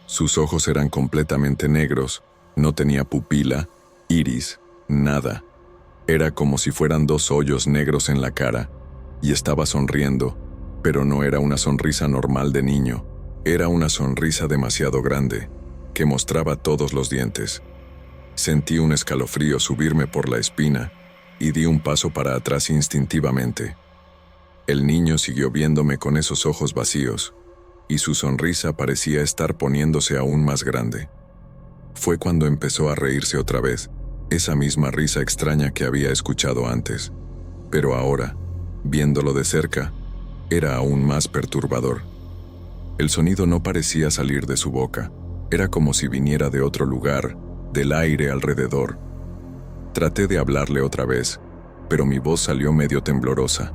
Sus ojos eran completamente negros, no tenía pupila, iris, nada. Era como si fueran 2 hoyos negros en la cara, y estaba sonriendo, pero no era una sonrisa normal de niño, era una sonrisa demasiado grande, que mostraba todos los dientes. Sentí un escalofrío subirme por la espina, y di un paso para atrás instintivamente. El niño siguió viéndome con esos ojos vacíos, y su sonrisa parecía estar poniéndose aún más grande. Fue cuando empezó a reírse otra vez, esa misma risa extraña que había escuchado antes. Pero ahora, viéndolo de cerca, era aún más perturbador. El sonido no parecía salir de su boca, era como si viniera de otro lugar, del aire alrededor. Traté de hablarle otra vez, pero mi voz salió medio temblorosa.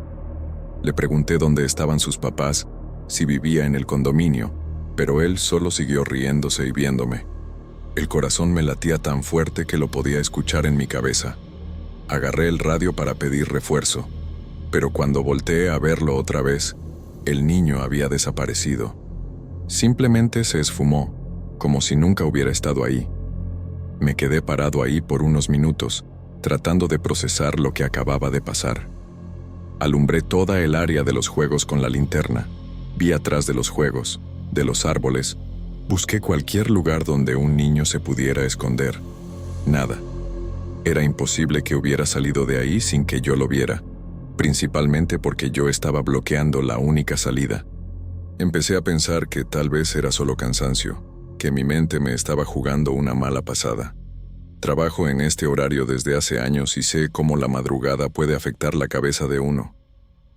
Le pregunté dónde estaban sus papás, si vivía en el condominio, pero él solo siguió riéndose y viéndome. El corazón me latía tan fuerte que lo podía escuchar en mi cabeza. Agarré el radio para pedir refuerzo, pero cuando volteé a verlo otra vez, el niño había desaparecido. Simplemente se esfumó, como si nunca hubiera estado ahí. Me quedé parado ahí por unos minutos, tratando de procesar lo que acababa de pasar. Alumbré toda el área de los juegos con la linterna. Vi atrás de los juegos, de los árboles. Busqué cualquier lugar donde un niño se pudiera esconder. Nada. Era imposible que hubiera salido de ahí sin que yo lo viera, principalmente porque yo estaba bloqueando la única salida. Empecé a pensar que tal vez era solo cansancio, que mi mente me estaba jugando una mala pasada. Trabajo en este horario desde hace años y sé cómo la madrugada puede afectar la cabeza de uno,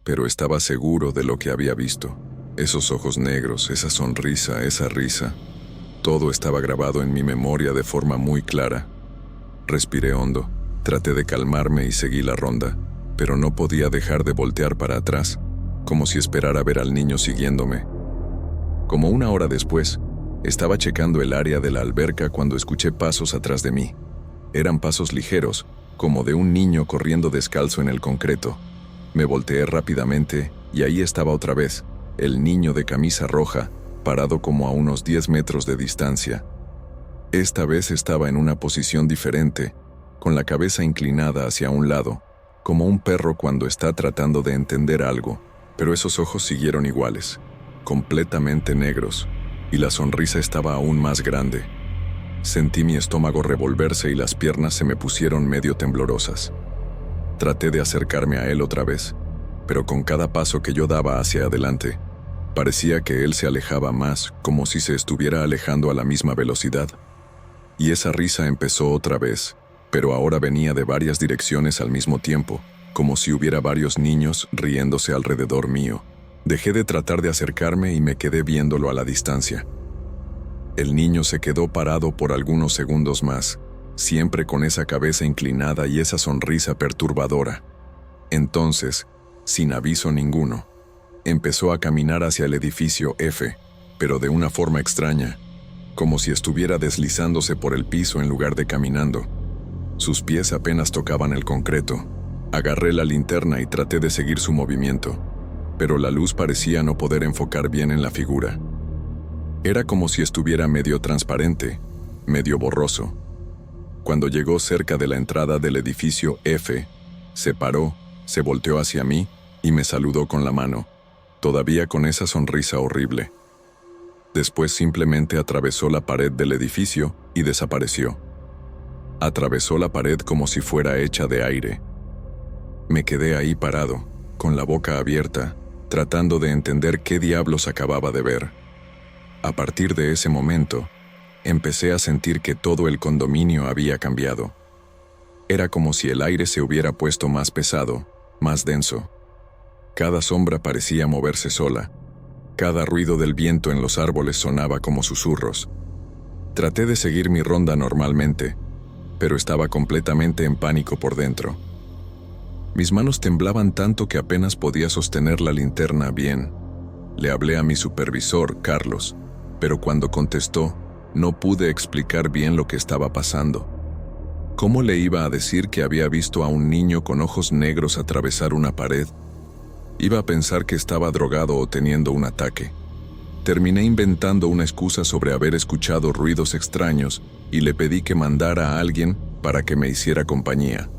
pero estaba seguro de lo que había visto. Esos ojos negros, esa sonrisa, esa risa, todo estaba grabado en mi memoria de forma muy clara. Respiré hondo, traté de calmarme y seguí la ronda, pero no podía dejar de voltear para atrás, como si esperara ver al niño siguiéndome. Como una hora después, estaba checando el área de la alberca cuando escuché pasos atrás de mí. Eran pasos ligeros, como de un niño corriendo descalzo en el concreto. Me volteé rápidamente y ahí estaba otra vez, el niño de camisa roja, parado como a unos 10 metros de distancia. Esta vez estaba en una posición diferente, con la cabeza inclinada hacia un lado, como un perro cuando está tratando de entender algo, pero esos ojos siguieron iguales, completamente negros, y la sonrisa estaba aún más grande. Sentí mi estómago revolverse y las piernas se me pusieron medio temblorosas. Traté de acercarme a él otra vez, pero con cada paso que yo daba hacia adelante, parecía que él se alejaba más, como si se estuviera alejando a la misma velocidad. Y esa risa empezó otra vez, pero ahora venía de varias direcciones al mismo tiempo, como si hubiera varios niños riéndose alrededor mío. Dejé de tratar de acercarme y me quedé viéndolo a la distancia. El niño se quedó parado por algunos segundos más, siempre con esa cabeza inclinada y esa sonrisa perturbadora. Entonces, sin aviso ninguno, empezó a caminar hacia el edificio F, pero de una forma extraña, como si estuviera deslizándose por el piso en lugar de caminando. Sus pies apenas tocaban el concreto. Agarré la linterna y traté de seguir su movimiento, pero la luz parecía no poder enfocar bien en la figura. Era como si estuviera medio transparente, medio borroso. Cuando llegó cerca de la entrada del edificio F, se paró, se volteó hacia mí y me saludó con la mano, todavía con esa sonrisa horrible. Después simplemente atravesó la pared del edificio y desapareció. Atravesó la pared como si fuera hecha de aire. Me quedé ahí parado, con la boca abierta, tratando de entender qué diablos acababa de ver. A partir de ese momento, empecé a sentir que todo el condominio había cambiado. Era como si el aire se hubiera puesto más pesado, más denso. Cada sombra parecía moverse sola. Cada ruido del viento en los árboles sonaba como susurros. Traté de seguir mi ronda normalmente, pero estaba completamente en pánico por dentro. Mis manos temblaban tanto que apenas podía sostener la linterna bien. Le hablé a mi supervisor, Carlos, pero cuando contestó, no pude explicar bien lo que estaba pasando. ¿Cómo le iba a decir que había visto a un niño con ojos negros atravesar una pared? Iba a pensar que estaba drogado o teniendo un ataque. Terminé inventando una excusa sobre haber escuchado ruidos extraños y le pedí que mandara a alguien para que me hiciera compañía.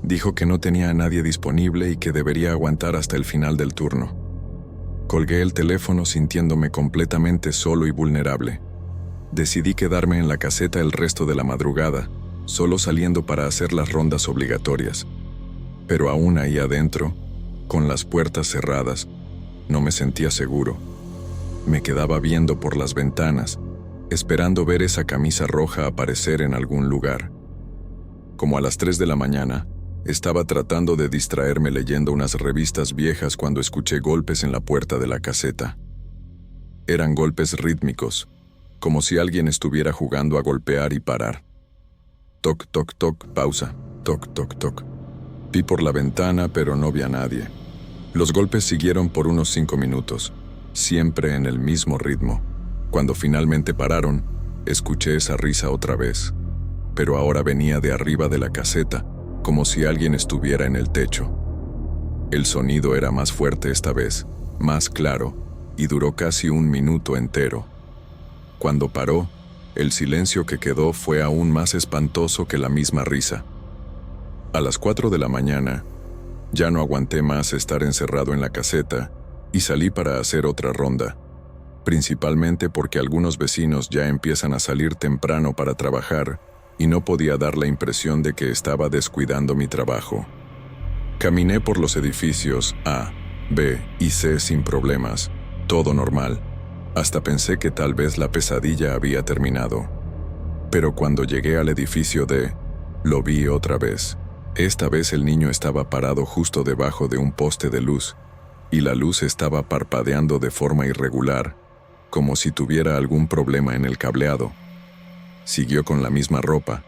Dijo que no tenía a nadie disponible y que debería aguantar hasta el final del turno. Colgué el teléfono sintiéndome completamente solo y vulnerable. Decidí quedarme en la caseta el resto de la madrugada, solo saliendo para hacer las rondas obligatorias. Pero aún ahí adentro, con las puertas cerradas, no me sentía seguro. Me quedaba viendo por las ventanas, esperando ver esa camisa roja aparecer en algún lugar. Como a las 3 de la mañana, estaba tratando de distraerme leyendo unas revistas viejas cuando escuché golpes en la puerta de la caseta. Eran golpes rítmicos, como si alguien estuviera jugando a golpear y parar. Toc, toc, toc, pausa, toc, toc, toc. Vi por la ventana, pero no vi a nadie. Los golpes siguieron por unos 5 minutos, siempre en el mismo ritmo. Cuando finalmente pararon, escuché esa risa otra vez, pero ahora venía de arriba de la caseta, como si alguien estuviera en el techo. El sonido era más fuerte esta vez, más claro, y duró casi un minuto entero. Cuando paró, el silencio que quedó fue aún más espantoso que la misma risa. A las 4 de la mañana, ya no aguanté más estar encerrado en la caseta y salí para hacer otra ronda, principalmente porque algunos vecinos ya empiezan a salir temprano para trabajar y no podía dar la impresión de que estaba descuidando mi trabajo. Caminé por los edificios A, B y C sin problemas, todo normal. Hasta pensé que tal vez la pesadilla había terminado. Pero cuando llegué al edificio D, lo vi otra vez. Esta vez el niño estaba parado justo debajo de un poste de luz, y la luz estaba parpadeando de forma irregular, como si tuviera algún problema en el cableado. Siguió con la misma ropa,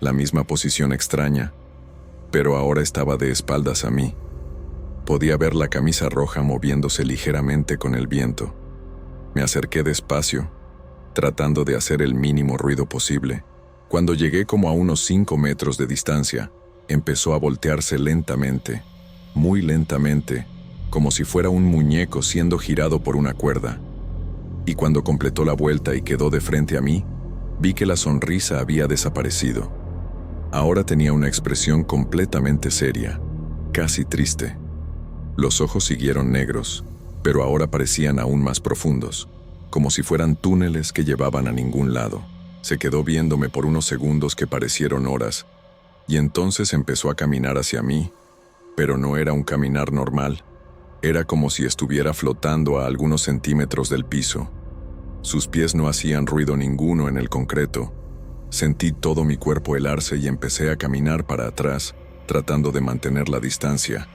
la misma posición extraña, pero ahora estaba de espaldas a mí. Podía ver la camisa roja moviéndose ligeramente con el viento. Me acerqué despacio, tratando de hacer el mínimo ruido posible. Cuando llegué como a unos 5 metros de distancia, empezó a voltearse lentamente, muy lentamente, como si fuera un muñeco siendo girado por una cuerda. Y cuando completó la vuelta y quedó de frente a mí, vi que la sonrisa había desaparecido. Ahora tenía una expresión completamente seria, casi triste. Los ojos siguieron negros, pero ahora parecían aún más profundos, como si fueran túneles que llevaban a ningún lado. Se quedó viéndome por unos segundos que parecieron horas, y entonces empezó a caminar hacia mí, pero no era un caminar normal. Era como si estuviera flotando a algunos centímetros del piso. Sus pies no hacían ruido ninguno en el concreto. Sentí todo mi cuerpo helarse y empecé a caminar para atrás, tratando de mantener la distancia.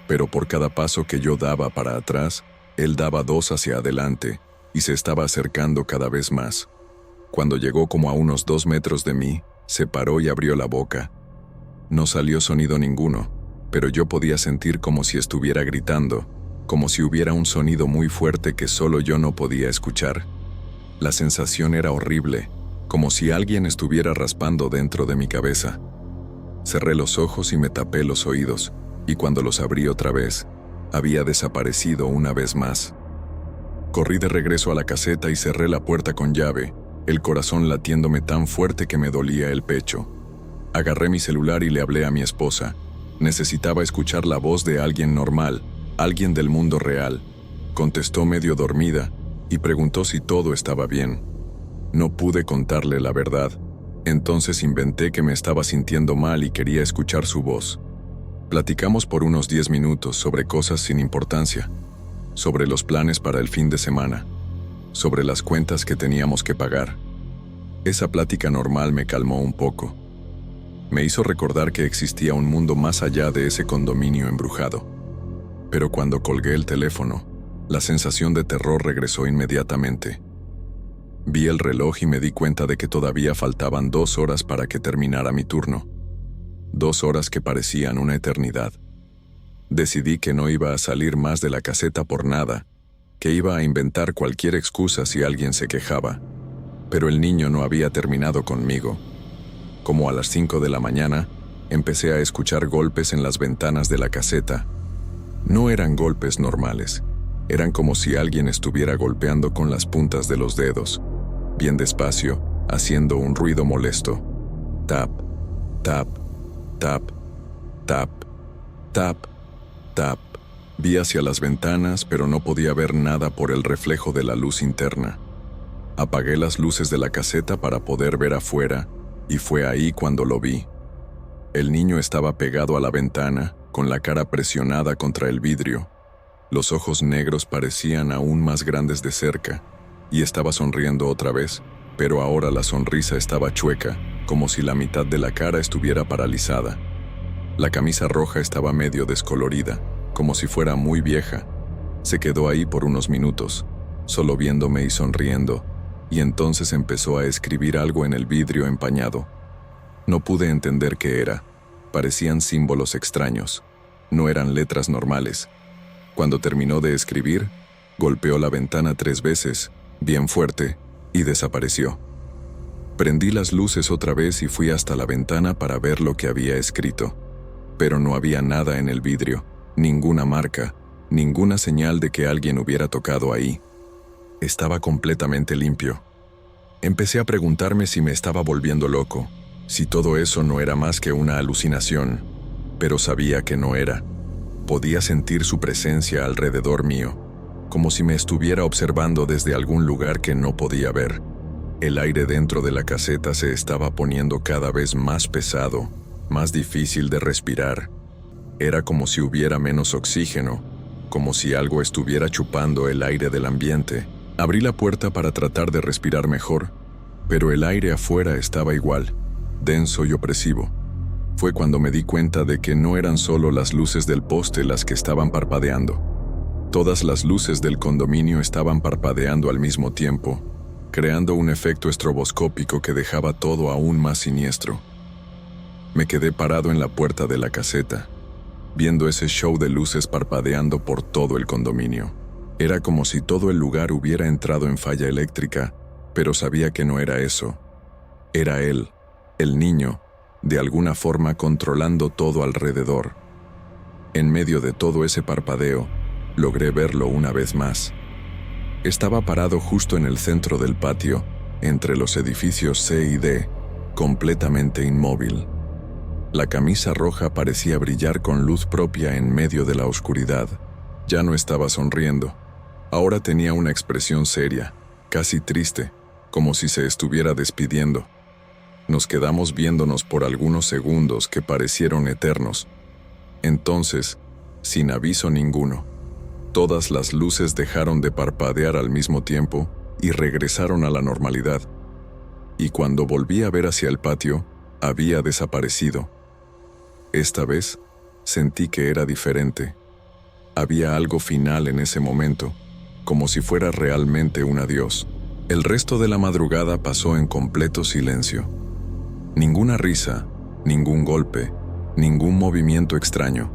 Pero por cada paso que yo daba para atrás, él daba 2 hacia adelante y se estaba acercando cada vez más. Cuando llegó como a unos 2 metros de mí, se paró y abrió la boca. No salió sonido ninguno, pero yo podía sentir como si estuviera gritando, como si hubiera un sonido muy fuerte que solo yo no podía escuchar. La sensación era horrible, como si alguien estuviera raspando dentro de mi cabeza. Cerré los ojos y me tapé los oídos, y cuando los abrí otra vez, había desaparecido una vez más. Corrí de regreso a la caseta y cerré la puerta con llave, el corazón latiéndome tan fuerte que me dolía el pecho. Agarré mi celular y le hablé a mi esposa. Necesitaba escuchar la voz de alguien normal, alguien del mundo real. Contestó medio dormida y preguntó si todo estaba bien. No pude contarle la verdad, entonces inventé que me estaba sintiendo mal y quería escuchar su voz. Platicamos por unos 10 minutos sobre cosas sin importancia, sobre los planes para el fin de semana, sobre las cuentas que teníamos que pagar. Esa plática normal me calmó un poco. Me hizo recordar que existía un mundo más allá de ese condominio embrujado. Pero cuando colgué el teléfono, la sensación de terror regresó inmediatamente. Vi el reloj y me di cuenta de que todavía faltaban 2 horas para que terminara mi turno. 2 horas que parecían una eternidad. Decidí que no iba a salir más de la caseta por nada, que iba a inventar cualquier excusa si alguien se quejaba. Pero el niño no había terminado conmigo. Como a las 5 de la mañana, empecé a escuchar golpes en las ventanas de la caseta. No eran golpes normales, eran como si alguien estuviera golpeando con las puntas de los dedos, bien despacio, haciendo un ruido molesto. Tap, tap, tap, tap, tap, tap. Vi hacia las ventanas, pero no podía ver nada por el reflejo de la luz interna. Apagué las luces de la caseta para poder ver afuera, y fue ahí cuando lo vi. El niño estaba pegado a la ventana, con la cara presionada contra el vidrio. Los ojos negros parecían aún más grandes de cerca, y estaba sonriendo otra vez, pero ahora la sonrisa estaba chueca, como si la mitad de la cara estuviera paralizada. La camisa roja estaba medio descolorida, como si fuera muy vieja. Se quedó ahí por unos minutos, solo viéndome y sonriendo, y entonces empezó a escribir algo en el vidrio empañado. No pude entender qué era. Parecían símbolos extraños. No eran letras normales. Cuando terminó de escribir, golpeó la ventana 3 veces, bien fuerte, y desapareció. Prendí las luces otra vez y fui hasta la ventana para ver lo que había escrito. Pero no había nada en el vidrio, ninguna marca, Ninguna señal de que alguien hubiera tocado ahí. Estaba completamente limpio. Empecé a preguntarme si me estaba volviendo loco, si todo eso no era más que una alucinación, pero sabía que no era. Podía sentir su presencia alrededor mío, como si me estuviera observando desde algún lugar que no podía ver. El aire dentro de la caseta se estaba poniendo cada vez más pesado, más difícil de respirar. Era como si hubiera menos oxígeno, como si algo estuviera chupando el aire del ambiente. Abrí la puerta para tratar de respirar mejor, pero el aire afuera estaba igual, denso y opresivo. Fue cuando me di cuenta de que no eran solo las luces del poste las que estaban parpadeando. Todas las luces del condominio estaban parpadeando al mismo tiempo, creando un efecto estroboscópico que dejaba todo aún más siniestro. Me quedé parado en la puerta de la caseta, viendo ese show de luces parpadeando por todo el condominio. Era como si todo el lugar hubiera entrado en falla eléctrica, pero sabía que no era eso. Era él, el niño, de alguna forma controlando todo alrededor. En medio de todo ese parpadeo, logré verlo una vez más. Estaba parado justo en el centro del patio, entre los edificios C y D, completamente inmóvil. La camisa roja parecía brillar con luz propia en medio de la oscuridad. Ya no estaba sonriendo. Ahora tenía una expresión seria, casi triste, como si se estuviera despidiendo. Nos quedamos viéndonos por algunos segundos que parecieron eternos. Entonces, sin aviso ninguno, todas las luces dejaron de parpadear al mismo tiempo y regresaron a la normalidad. Y cuando volví a ver hacia el patio, había desaparecido. Esta vez, sentí que era diferente. Había algo final en ese momento, como si fuera realmente un adiós. El resto de la madrugada pasó en completo silencio. Ninguna risa, ningún golpe, ningún movimiento extraño.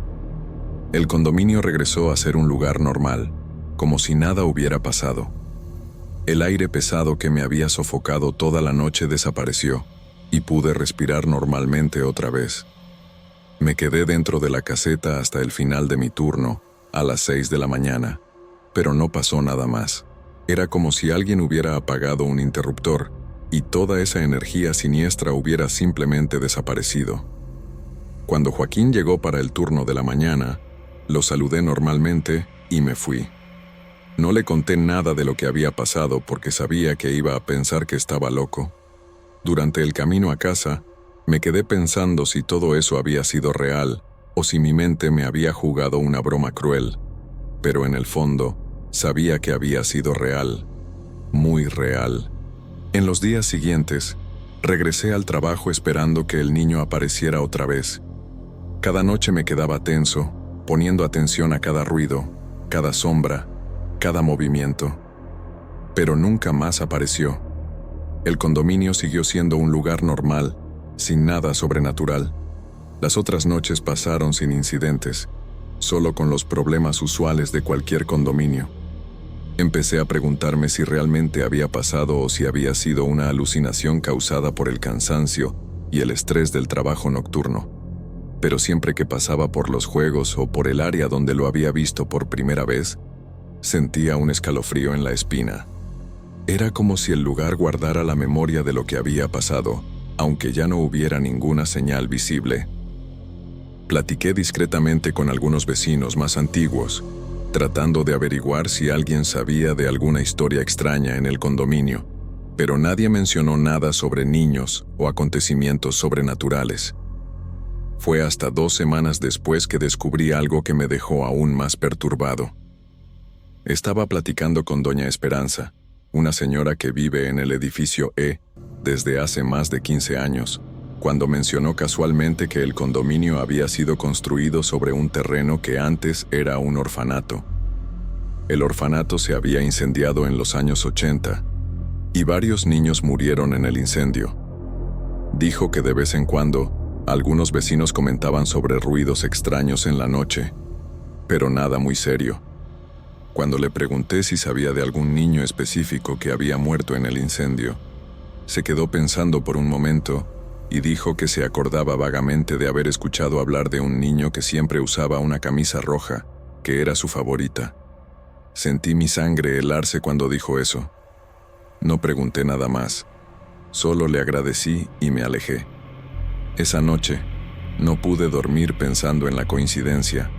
El condominio regresó a ser un lugar normal, como si nada hubiera pasado. El aire pesado que me había sofocado toda la noche desapareció, y pude respirar normalmente otra vez. Me quedé dentro de la caseta hasta el final de mi turno, a las 6 de la mañana, pero no pasó nada más. Era como si alguien hubiera apagado un interruptor, y toda esa energía siniestra hubiera simplemente desaparecido. Cuando Joaquín llegó para el turno de la mañana, lo saludé normalmente y me fui. No le conté nada de lo que había pasado porque sabía que iba a pensar que estaba loco. Durante el camino a casa, me quedé pensando si todo eso había sido real o si mi mente me había jugado una broma cruel. Pero en el fondo, sabía que había sido real, muy real. En los días siguientes, regresé al trabajo esperando que el niño apareciera otra vez. Cada noche me quedaba tenso, poniendo atención a cada ruido, cada sombra, cada movimiento. Pero nunca más apareció. El condominio siguió siendo un lugar normal, sin nada sobrenatural. Las otras noches pasaron sin incidentes, solo con los problemas usuales de cualquier condominio. Empecé a preguntarme si realmente había pasado o si había sido una alucinación causada por el cansancio y el estrés del trabajo nocturno. Pero siempre que pasaba por los juegos o por el área donde lo había visto por primera vez, sentía un escalofrío en la espina. Era como si el lugar guardara la memoria de lo que había pasado, aunque ya no hubiera ninguna señal visible. Platiqué discretamente con algunos vecinos más antiguos, tratando de averiguar si alguien sabía de alguna historia extraña en el condominio, pero nadie mencionó nada sobre niños o acontecimientos sobrenaturales. Fue hasta 2 semanas después que descubrí algo que me dejó aún más perturbado. Estaba platicando con doña Esperanza, una señora que vive en el edificio E desde hace más de 15 años, cuando mencionó casualmente que el condominio había sido construido sobre un terreno que antes era un orfanato. El orfanato se había incendiado en los años 80, y varios niños murieron en el incendio. Dijo que de vez en cuando, algunos vecinos comentaban sobre ruidos extraños en la noche, pero nada muy serio. Cuando le pregunté si sabía de algún niño específico que había muerto en el incendio, se quedó pensando por un momento y dijo que se acordaba vagamente de haber escuchado hablar de un niño que siempre usaba una camisa roja que era su favorita. Sentí mi sangre helarse cuando dijo eso. No pregunté nada más. Solo le agradecí y me alejé. Esa noche, no pude dormir pensando en la coincidencia.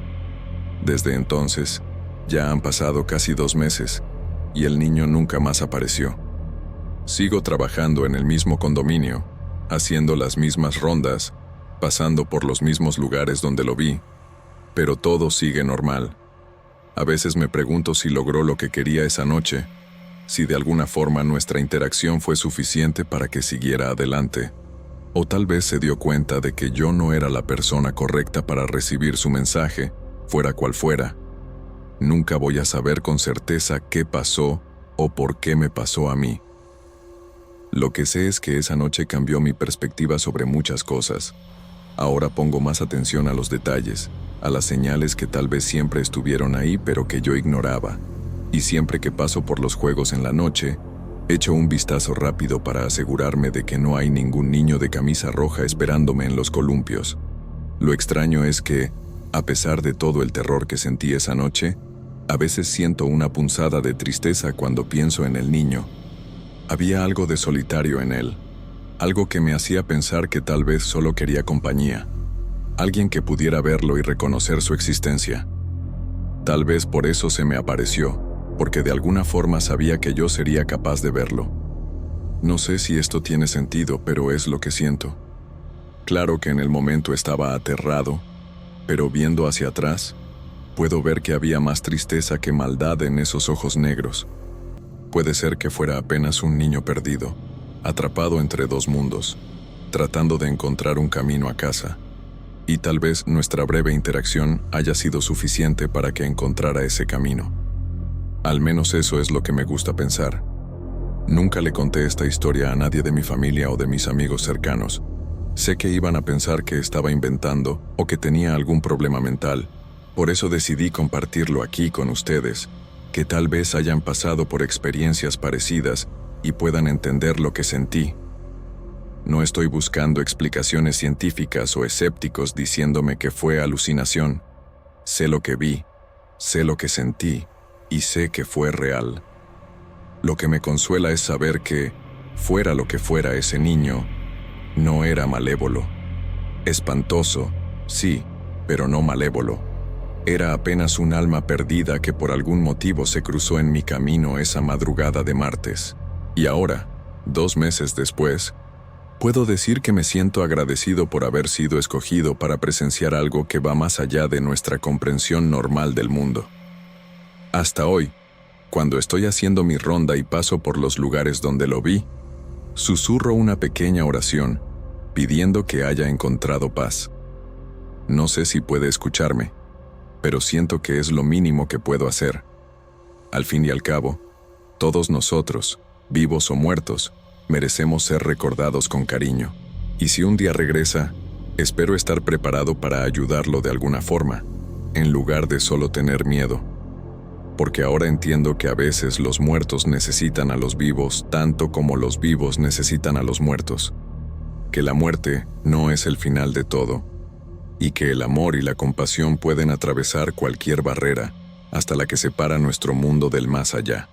Desde entonces, ya han pasado casi 2 meses y el niño nunca más apareció. Sigo trabajando en el mismo condominio, haciendo las mismas rondas, pasando por los mismos lugares donde lo vi, pero todo sigue normal. A veces me pregunto si logró lo que quería esa noche, si de alguna forma nuestra interacción fue suficiente para que siguiera adelante, o tal vez se dio cuenta de que yo no era la persona correcta para recibir su mensaje, fuera cual fuera. Nunca voy a saber con certeza qué pasó o por qué me pasó a mí. Lo que sé es que esa noche cambió mi perspectiva sobre muchas cosas. Ahora pongo más atención a los detalles, a las señales que tal vez siempre estuvieron ahí pero que yo ignoraba. Y siempre que paso por los juegos en la noche, echo un vistazo rápido para asegurarme de que no hay ningún niño de camisa roja esperándome en los columpios. Lo extraño es que, a pesar de todo el terror que sentí esa noche, a veces siento una punzada de tristeza cuando pienso en el niño. Había algo de solitario en él, algo que me hacía pensar que tal vez solo quería compañía, alguien que pudiera verlo y reconocer su existencia. Tal vez por eso se me apareció, porque de alguna forma sabía que yo sería capaz de verlo. No sé si esto tiene sentido, pero es lo que siento. Claro que en el momento estaba aterrado, pero viendo hacia atrás, puedo ver que había más tristeza que maldad en esos ojos negros. Puede ser que fuera apenas un niño perdido, atrapado entre 2 mundos, tratando de encontrar un camino a casa. Y tal vez nuestra breve interacción haya sido suficiente para que encontrara ese camino. Al menos eso es lo que me gusta pensar. Nunca le conté esta historia a nadie de mi familia o de mis amigos cercanos. Sé que iban a pensar que estaba inventando o que tenía algún problema mental. Por eso decidí compartirlo aquí con ustedes, que tal vez hayan pasado por experiencias parecidas y puedan entender lo que sentí. No estoy buscando explicaciones científicas o escépticos diciéndome que fue alucinación. Sé lo que vi, sé lo que sentí y sé que fue real. Lo que me consuela es saber que, fuera lo que fuera ese niño, no era malévolo. Espantoso, sí, pero no malévolo. Era apenas un alma perdida que por algún motivo se cruzó en mi camino esa madrugada de martes. Y ahora, 2 meses después, puedo decir que me siento agradecido por haber sido escogido para presenciar algo que va más allá de nuestra comprensión normal del mundo. Hasta hoy, cuando estoy haciendo mi ronda y paso por los lugares donde lo vi, susurro una pequeña oración, pidiendo que haya encontrado paz. No sé si puede escucharme, pero siento que es lo mínimo que puedo hacer. Al fin y al cabo, todos nosotros, vivos o muertos, merecemos ser recordados con cariño. Y si un día regresa, espero estar preparado para ayudarlo de alguna forma, en lugar de solo tener miedo. Porque ahora entiendo que a veces los muertos necesitan a los vivos tanto como los vivos necesitan a los muertos. Que la muerte no es el final de todo, y que el amor y la compasión pueden atravesar cualquier barrera, hasta la que separa nuestro mundo del más allá.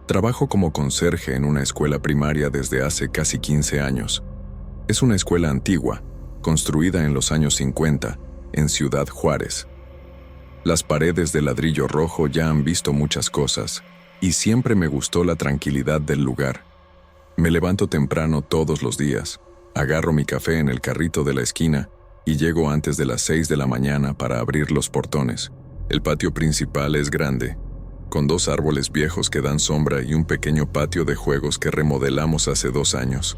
Trabajo como conserje en una escuela primaria desde hace casi 15 años. Es una escuela antigua, construida en los años 50, en Ciudad Juárez. Las paredes de ladrillo rojo ya han visto muchas cosas, y siempre me gustó la tranquilidad del lugar. Me levanto temprano todos los días, agarro mi café en el carrito de la esquina y llego antes de las 6 de la mañana para abrir los portones. El patio principal es grande, con 2 árboles viejos que dan sombra y un pequeño patio de juegos que remodelamos hace 2 años.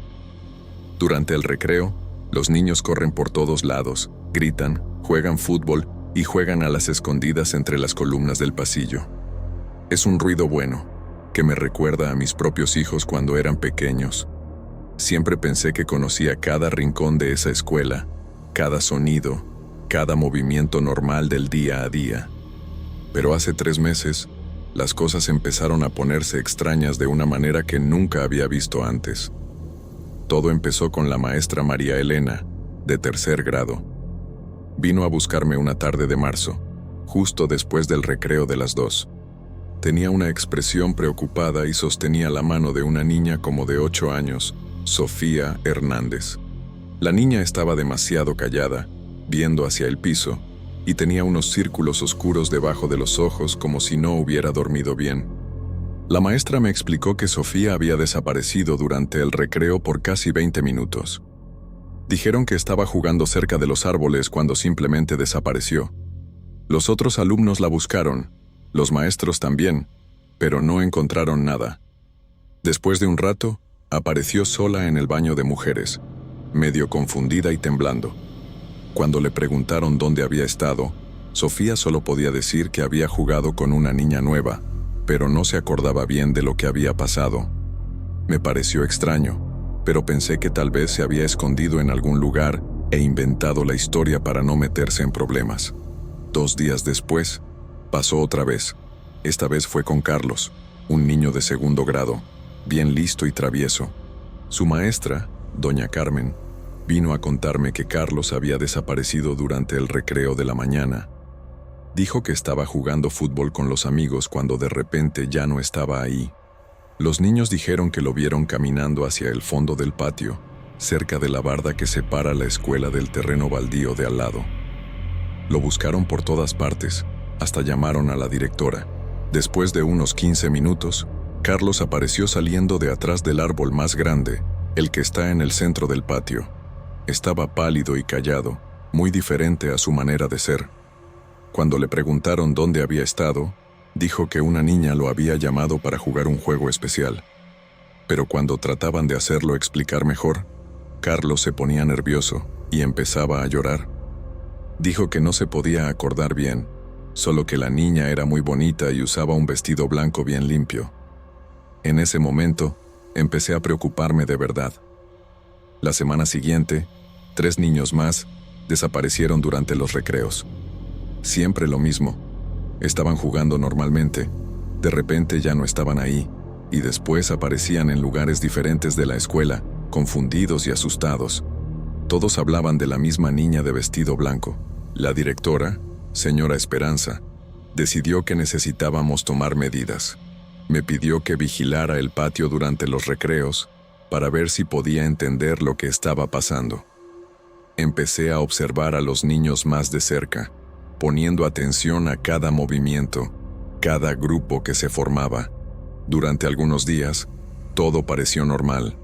Durante el recreo, los niños corren por todos lados, gritan, juegan fútbol y juegan a las escondidas entre las columnas del pasillo. Es un ruido bueno, que me recuerda a mis propios hijos cuando eran pequeños. Siempre pensé que conocía cada rincón de esa escuela, cada sonido, cada movimiento normal del día a día. Pero hace 3 meses, las cosas empezaron a ponerse extrañas de una manera que nunca había visto antes. Todo empezó con la maestra María Elena, de tercer grado. Vino a buscarme una tarde de marzo, justo después del recreo de las 2. Tenía una expresión preocupada y sostenía la mano de una niña como de 8 años, Sofía Hernández. La niña estaba demasiado callada, viendo hacia el piso, y tenía unos círculos oscuros debajo de los ojos como si no hubiera dormido bien. La maestra me explicó que Sofía había desaparecido durante el recreo por casi 20 minutos. Dijeron que estaba jugando cerca de los árboles cuando simplemente desapareció. Los otros alumnos la buscaron, los maestros también, pero no encontraron nada. Después de un rato, apareció sola en el baño de mujeres, medio confundida y temblando. Cuando le preguntaron dónde había estado, Sofía solo podía decir que había jugado con una niña nueva, pero no se acordaba bien de lo que había pasado. Me pareció extraño, pero pensé que tal vez se había escondido en algún lugar e inventado la historia para no meterse en problemas. 2 días después, pasó otra vez. Esta vez fue con Carlos, un niño de segundo grado, bien listo y travieso. Su maestra, doña Carmen, vino a contarme que Carlos había desaparecido durante el recreo de la mañana. Dijo que estaba jugando fútbol con los amigos cuando de repente ya no estaba ahí. Los niños dijeron que lo vieron caminando hacia el fondo del patio, cerca de la barda que separa la escuela del terreno baldío de al lado. Lo buscaron por todas partes, hasta llamaron a la directora. Después de unos 15 minutos, Carlos apareció saliendo de atrás del árbol más grande, el que está en el centro del patio. Estaba pálido y callado, muy diferente a su manera de ser. Cuando le preguntaron dónde había estado, dijo que una niña lo había llamado para jugar un juego especial. Pero cuando trataban de hacerlo explicar mejor, Carlos se ponía nervioso y empezaba a llorar. Dijo que no se podía acordar bien, solo que la niña era muy bonita y usaba un vestido blanco bien limpio. En ese momento, empecé a preocuparme de verdad. La semana siguiente, 3 niños más desaparecieron durante los recreos. Siempre lo mismo. Estaban jugando normalmente, de repente ya no estaban ahí, y después aparecían en lugares diferentes de la escuela, confundidos y asustados. Todos hablaban de la misma niña de vestido blanco. La directora, señora Esperanza, decidió que necesitábamos tomar medidas. Me pidió que vigilara el patio durante los recreos para ver si podía entender lo que estaba pasando. Empecé a observar a los niños más de cerca, poniendo atención a cada movimiento, cada grupo que se formaba. Durante algunos días, todo pareció normal.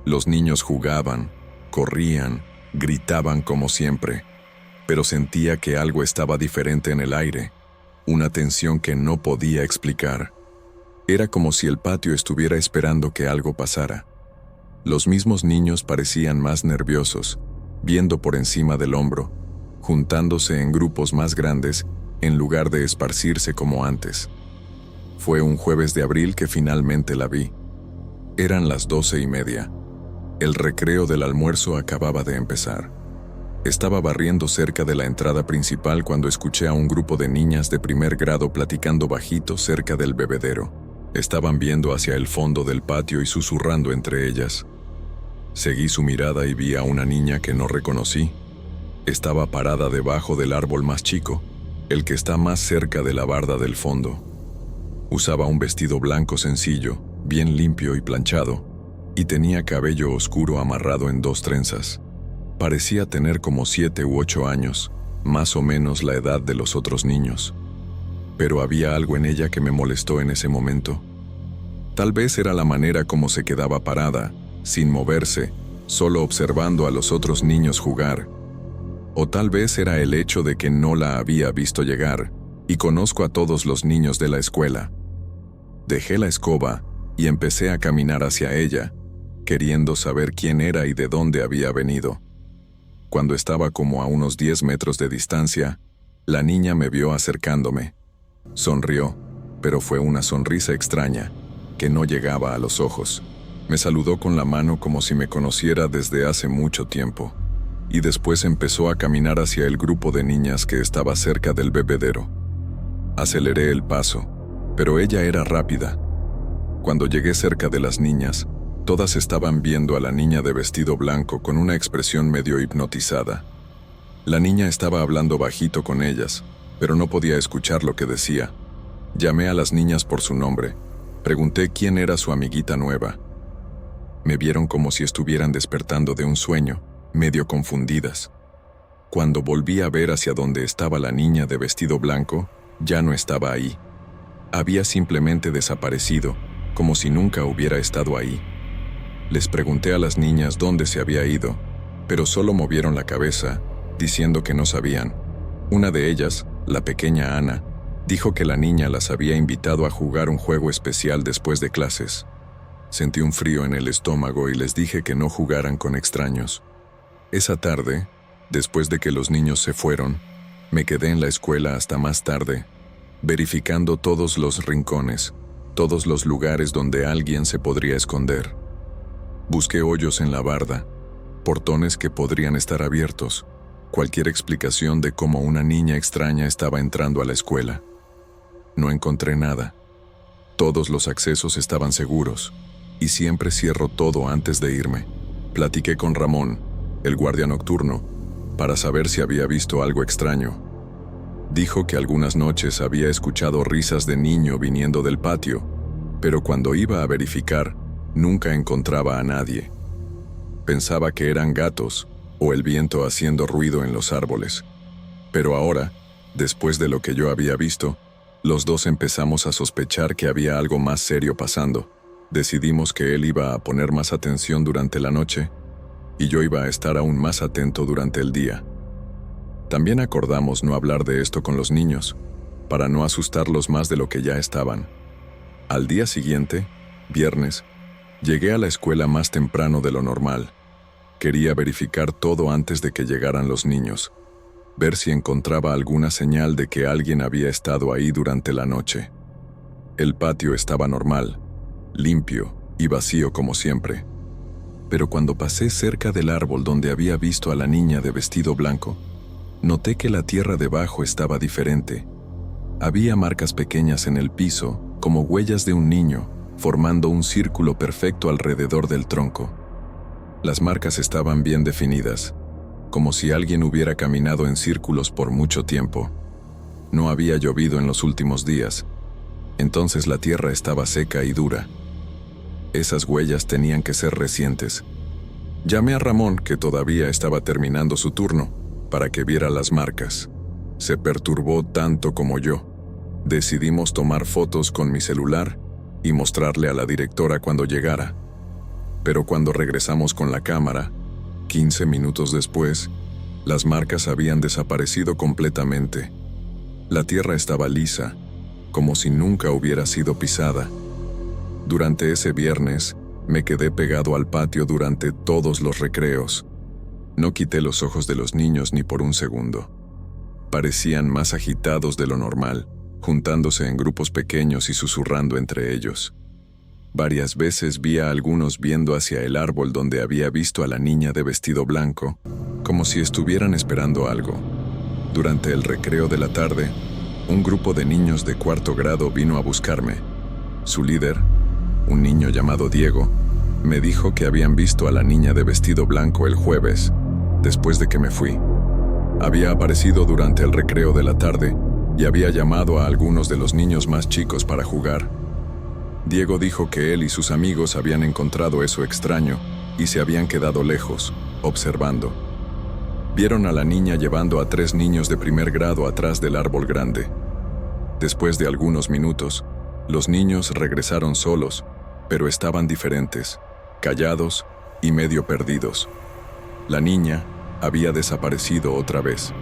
Los niños jugaban, corrían, gritaban como siempre, pero sentía que algo estaba diferente en el aire, una tensión que no podía explicar. Era como si el patio estuviera esperando que algo pasara. Los mismos niños parecían más nerviosos, viendo por encima del hombro, juntándose en grupos más grandes en lugar de esparcirse como antes. Fue un jueves de abril que finalmente la vi. Eran las 12:30. El recreo del almuerzo acababa de empezar. Estaba barriendo cerca de la entrada principal cuando escuché a un grupo de niñas de primer grado platicando bajito cerca del bebedero. Estaban viendo hacia el fondo del patio y susurrando entre ellas. Seguí su mirada y vi a una niña que no reconocí. Estaba parada debajo del árbol más chico, el que está más cerca de la barda del fondo. Usaba un vestido blanco sencillo, bien limpio y planchado, y tenía cabello oscuro amarrado en 2 trenzas. Parecía tener como 7 u 8 años, más o menos la edad de los otros niños. Pero había algo en ella que me molestó en ese momento. Tal vez era la manera como se quedaba parada, sin moverse, solo observando a los otros niños jugar. O tal vez era el hecho de que no la había visto llegar, y conozco a todos los niños de la escuela. Dejé la escoba y empecé a caminar hacia ella, queriendo saber quién era y de dónde había venido. Cuando estaba como a unos 10 metros de distancia, la niña me vio acercándome. Sonrió, pero fue una sonrisa extraña, que no llegaba a los ojos. Me saludó con la mano como si me conociera desde hace mucho tiempo, y después empezó a caminar hacia el grupo de niñas que estaba cerca del bebedero. Aceleré el paso, pero ella era rápida. Cuando llegué cerca de las niñas, Todas estaban viendo a la niña de vestido blanco con una expresión medio hipnotizada. La niña estaba hablando bajito con ellas, pero no podía escuchar lo que decía. Llamé a las niñas por su nombre. Pregunté quién era su amiguita nueva. Me vieron como si estuvieran despertando de un sueño, medio confundidas. Cuando volví a ver hacia donde estaba la niña de vestido blanco, ya no estaba ahí. Había simplemente desaparecido, como si nunca hubiera estado ahí. Les pregunté a las niñas dónde se había ido, pero solo movieron la cabeza, diciendo que no sabían. Una de ellas, la pequeña Ana, dijo que la niña las había invitado a jugar un juego especial después de clases. Sentí un frío en el estómago y les dije que no jugaran con extraños. Esa tarde, después de que los niños se fueron, me quedé en la escuela hasta más tarde, verificando todos los rincones, todos los lugares donde alguien se podría esconder. Busqué hoyos en la barda, portones que podrían estar abiertos, cualquier explicación de cómo una niña extraña estaba entrando a la escuela. No encontré nada. Todos los accesos estaban seguros, y siempre cierro todo antes de irme. Platiqué con Ramón, el guardia nocturno, para saber si había visto algo extraño. Dijo que algunas noches había escuchado risas de niño viniendo del patio, pero cuando iba a verificar, nunca encontraba a nadie. Pensaba que eran gatos o el viento haciendo ruido en los árboles. Pero ahora, después de lo que yo había visto, los dos empezamos a sospechar que había algo más serio pasando. Decidimos que él iba a poner más atención durante la noche y yo iba a estar aún más atento durante el día. También acordamos no hablar de esto con los niños, para no asustarlos más de lo que ya estaban. Al día siguiente, viernes, llegué a la escuela más temprano de lo normal. Quería verificar todo antes de que llegaran los niños, ver si encontraba alguna señal de que alguien había estado ahí durante la noche. El patio estaba normal, limpio y vacío como siempre. Pero cuando pasé cerca del árbol donde había visto a la niña de vestido blanco, noté que la tierra debajo estaba diferente. Había marcas pequeñas en el piso, como huellas de un niño, formando un círculo perfecto alrededor del tronco. Las marcas estaban bien definidas, como si alguien hubiera caminado en círculos por mucho tiempo. No había llovido en los últimos días, entonces la tierra estaba seca y dura. Esas huellas tenían que ser recientes. Llamé a Ramón, que todavía estaba terminando su turno, para que viera las marcas. Se perturbó tanto como yo. Decidimos tomar fotos con mi celular y mostrarle a la directora cuando llegara. Pero cuando regresamos con la cámara, 15 minutos después, las marcas habían desaparecido completamente. La tierra estaba lisa, como si nunca hubiera sido pisada. Durante ese viernes, me quedé pegado al patio durante todos los recreos. No quité los ojos de los niños ni por un segundo. Parecían más agitados de lo normal, juntándose en grupos pequeños y susurrando entre ellos. Varias veces vi a algunos viendo hacia el árbol donde había visto a la niña de vestido blanco, como si estuvieran esperando algo. Durante el recreo de la tarde, un grupo de niños de 4º grado vino a buscarme. Su líder, un niño llamado Diego, me dijo que habían visto a la niña de vestido blanco el jueves, después de que me fui. Había aparecido durante el recreo de la tarde y había llamado a algunos de los niños más chicos para jugar. Diego dijo que él y sus amigos habían encontrado eso extraño y se habían quedado lejos, observando. Vieron a la niña llevando a 3 niños de 1er grado atrás del árbol grande. Después de algunos minutos, los niños regresaron solos, pero estaban diferentes, callados y medio perdidos. La niña había desaparecido otra vez.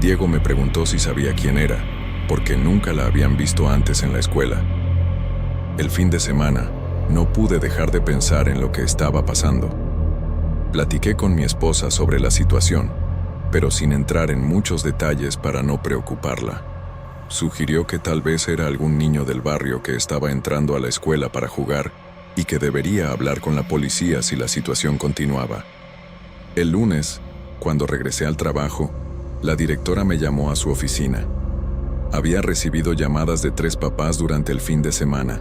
Diego me preguntó si sabía quién era, porque nunca la habían visto antes en la escuela. El fin de semana, no pude dejar de pensar en lo que estaba pasando. Platiqué con mi esposa sobre la situación, pero sin entrar en muchos detalles para no preocuparla. Sugirió que tal vez era algún niño del barrio que estaba entrando a la escuela para jugar y que debería hablar con la policía si la situación continuaba. El lunes, cuando regresé al trabajo, la directora me llamó a su oficina. Había recibido llamadas de 3 papás durante el fin de semana.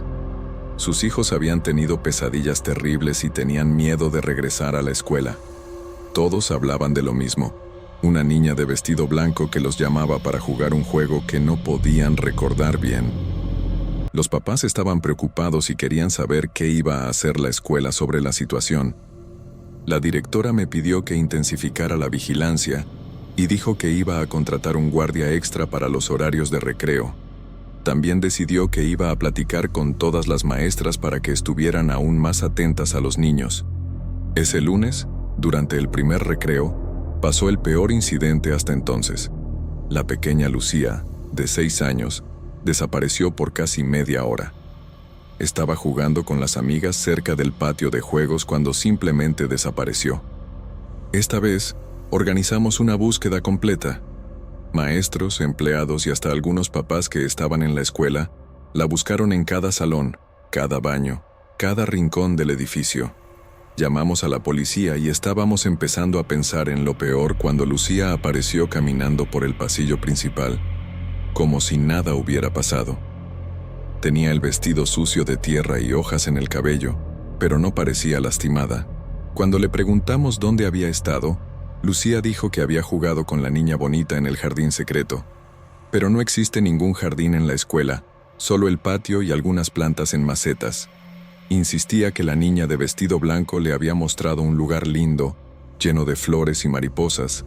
Sus hijos habían tenido pesadillas terribles y tenían miedo de regresar a la escuela. Todos hablaban de lo mismo: una niña de vestido blanco que los llamaba para jugar un juego que no podían recordar bien. Los papás estaban preocupados y querían saber qué iba a hacer la escuela sobre la situación. La directora me pidió que intensificara la vigilancia y dijo que iba a contratar un guardia extra para los horarios de recreo. También decidió que iba a platicar con todas las maestras para que estuvieran aún más atentas a los niños. Ese lunes, durante el primer recreo, pasó el peor incidente hasta entonces. La pequeña Lucía, de 6 años, desapareció por casi media hora. Estaba jugando con las amigas cerca del patio de juegos cuando simplemente desapareció. Esta vez, organizamos una búsqueda completa. Maestros, empleados y hasta algunos papás que estaban en la escuela la buscaron en cada salón, cada baño, cada rincón del edificio. Llamamos a la policía y estábamos empezando a pensar en lo peor cuando Lucía apareció caminando por el pasillo principal, como si nada hubiera pasado. Tenía el vestido sucio de tierra y hojas en el cabello, pero no parecía lastimada. Cuando le preguntamos dónde había estado, Lucía dijo que había jugado con la niña bonita en el jardín secreto. Pero no existe ningún jardín en la escuela, solo el patio y algunas plantas en macetas. Insistía que la niña de vestido blanco le había mostrado un lugar lindo, lleno de flores y mariposas,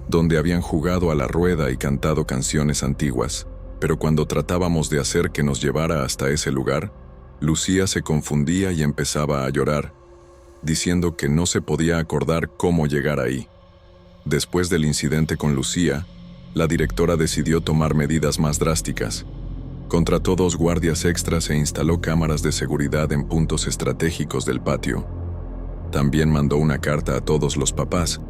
donde habían jugado a la rueda y cantado canciones antiguas. Pero cuando tratábamos de hacer que nos llevara hasta ese lugar, Lucía se confundía y empezaba a llorar, diciendo que no se podía acordar cómo llegar ahí. Después del incidente con Lucía, la directora decidió tomar medidas más drásticas. Contrató 2 guardias extras e instaló cámaras de seguridad en puntos estratégicos del patio. También mandó una carta a todos los papás,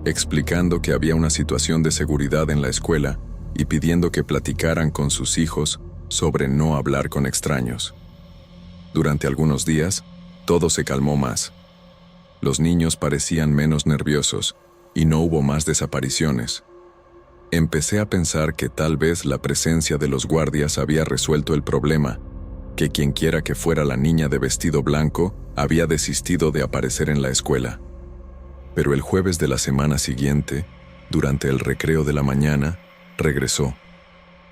explicando que había una situación de seguridad en la escuela y pidiendo que platicaran con sus hijos sobre no hablar con extraños. Durante algunos días, todo se calmó más. Los niños parecían menos nerviosos y no hubo más desapariciones. Empecé a pensar que tal vez la presencia de los guardias había resuelto el problema, que quienquiera que fuera la niña de vestido blanco había desistido de aparecer en la escuela. Pero el jueves de la semana siguiente, durante el recreo de la mañana, regresó.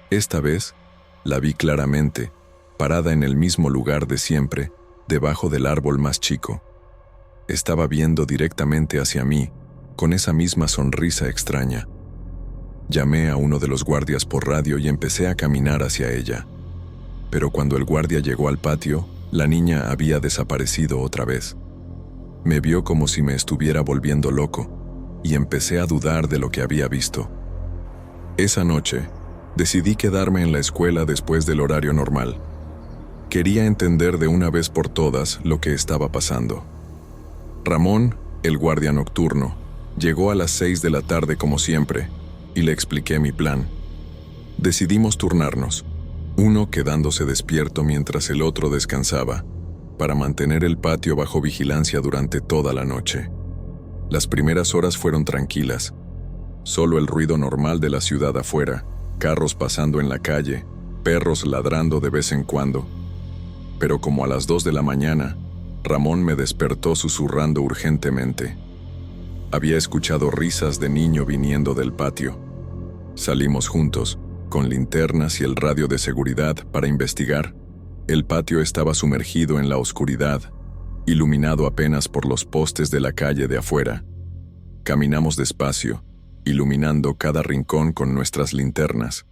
Esta vez, la vi claramente, parada en el mismo lugar de siempre, debajo del árbol más chico. Estaba viendo directamente hacia mí, con esa misma sonrisa extraña. Llamé a uno de los guardias por radio y empecé a caminar hacia ella. Pero cuando el guardia llegó al patio, la niña había desaparecido otra vez. Me vio como si me estuviera volviendo loco, y empecé a dudar de lo que había visto. Esa noche, decidí quedarme en la escuela después del horario normal. Quería entender de una vez por todas lo que estaba pasando. Ramón, el guardia nocturno, llegó a las 6 de la tarde como siempre, y le expliqué mi plan. Decidimos turnarnos, uno quedándose despierto mientras el otro descansaba, para mantener el patio bajo vigilancia durante toda la noche. Las primeras horas fueron tranquilas, solo el ruido normal de la ciudad afuera, carros pasando en la calle, perros ladrando de vez en cuando. Pero como a las 2 de la mañana, Ramón me despertó susurrando urgentemente. Había escuchado risas de niño viniendo del patio. Salimos juntos, con linternas y el radio de seguridad, para investigar. El patio estaba sumergido en la oscuridad, iluminado apenas por los postes de la calle de afuera. Caminamos despacio, iluminando cada rincón con nuestras linternas.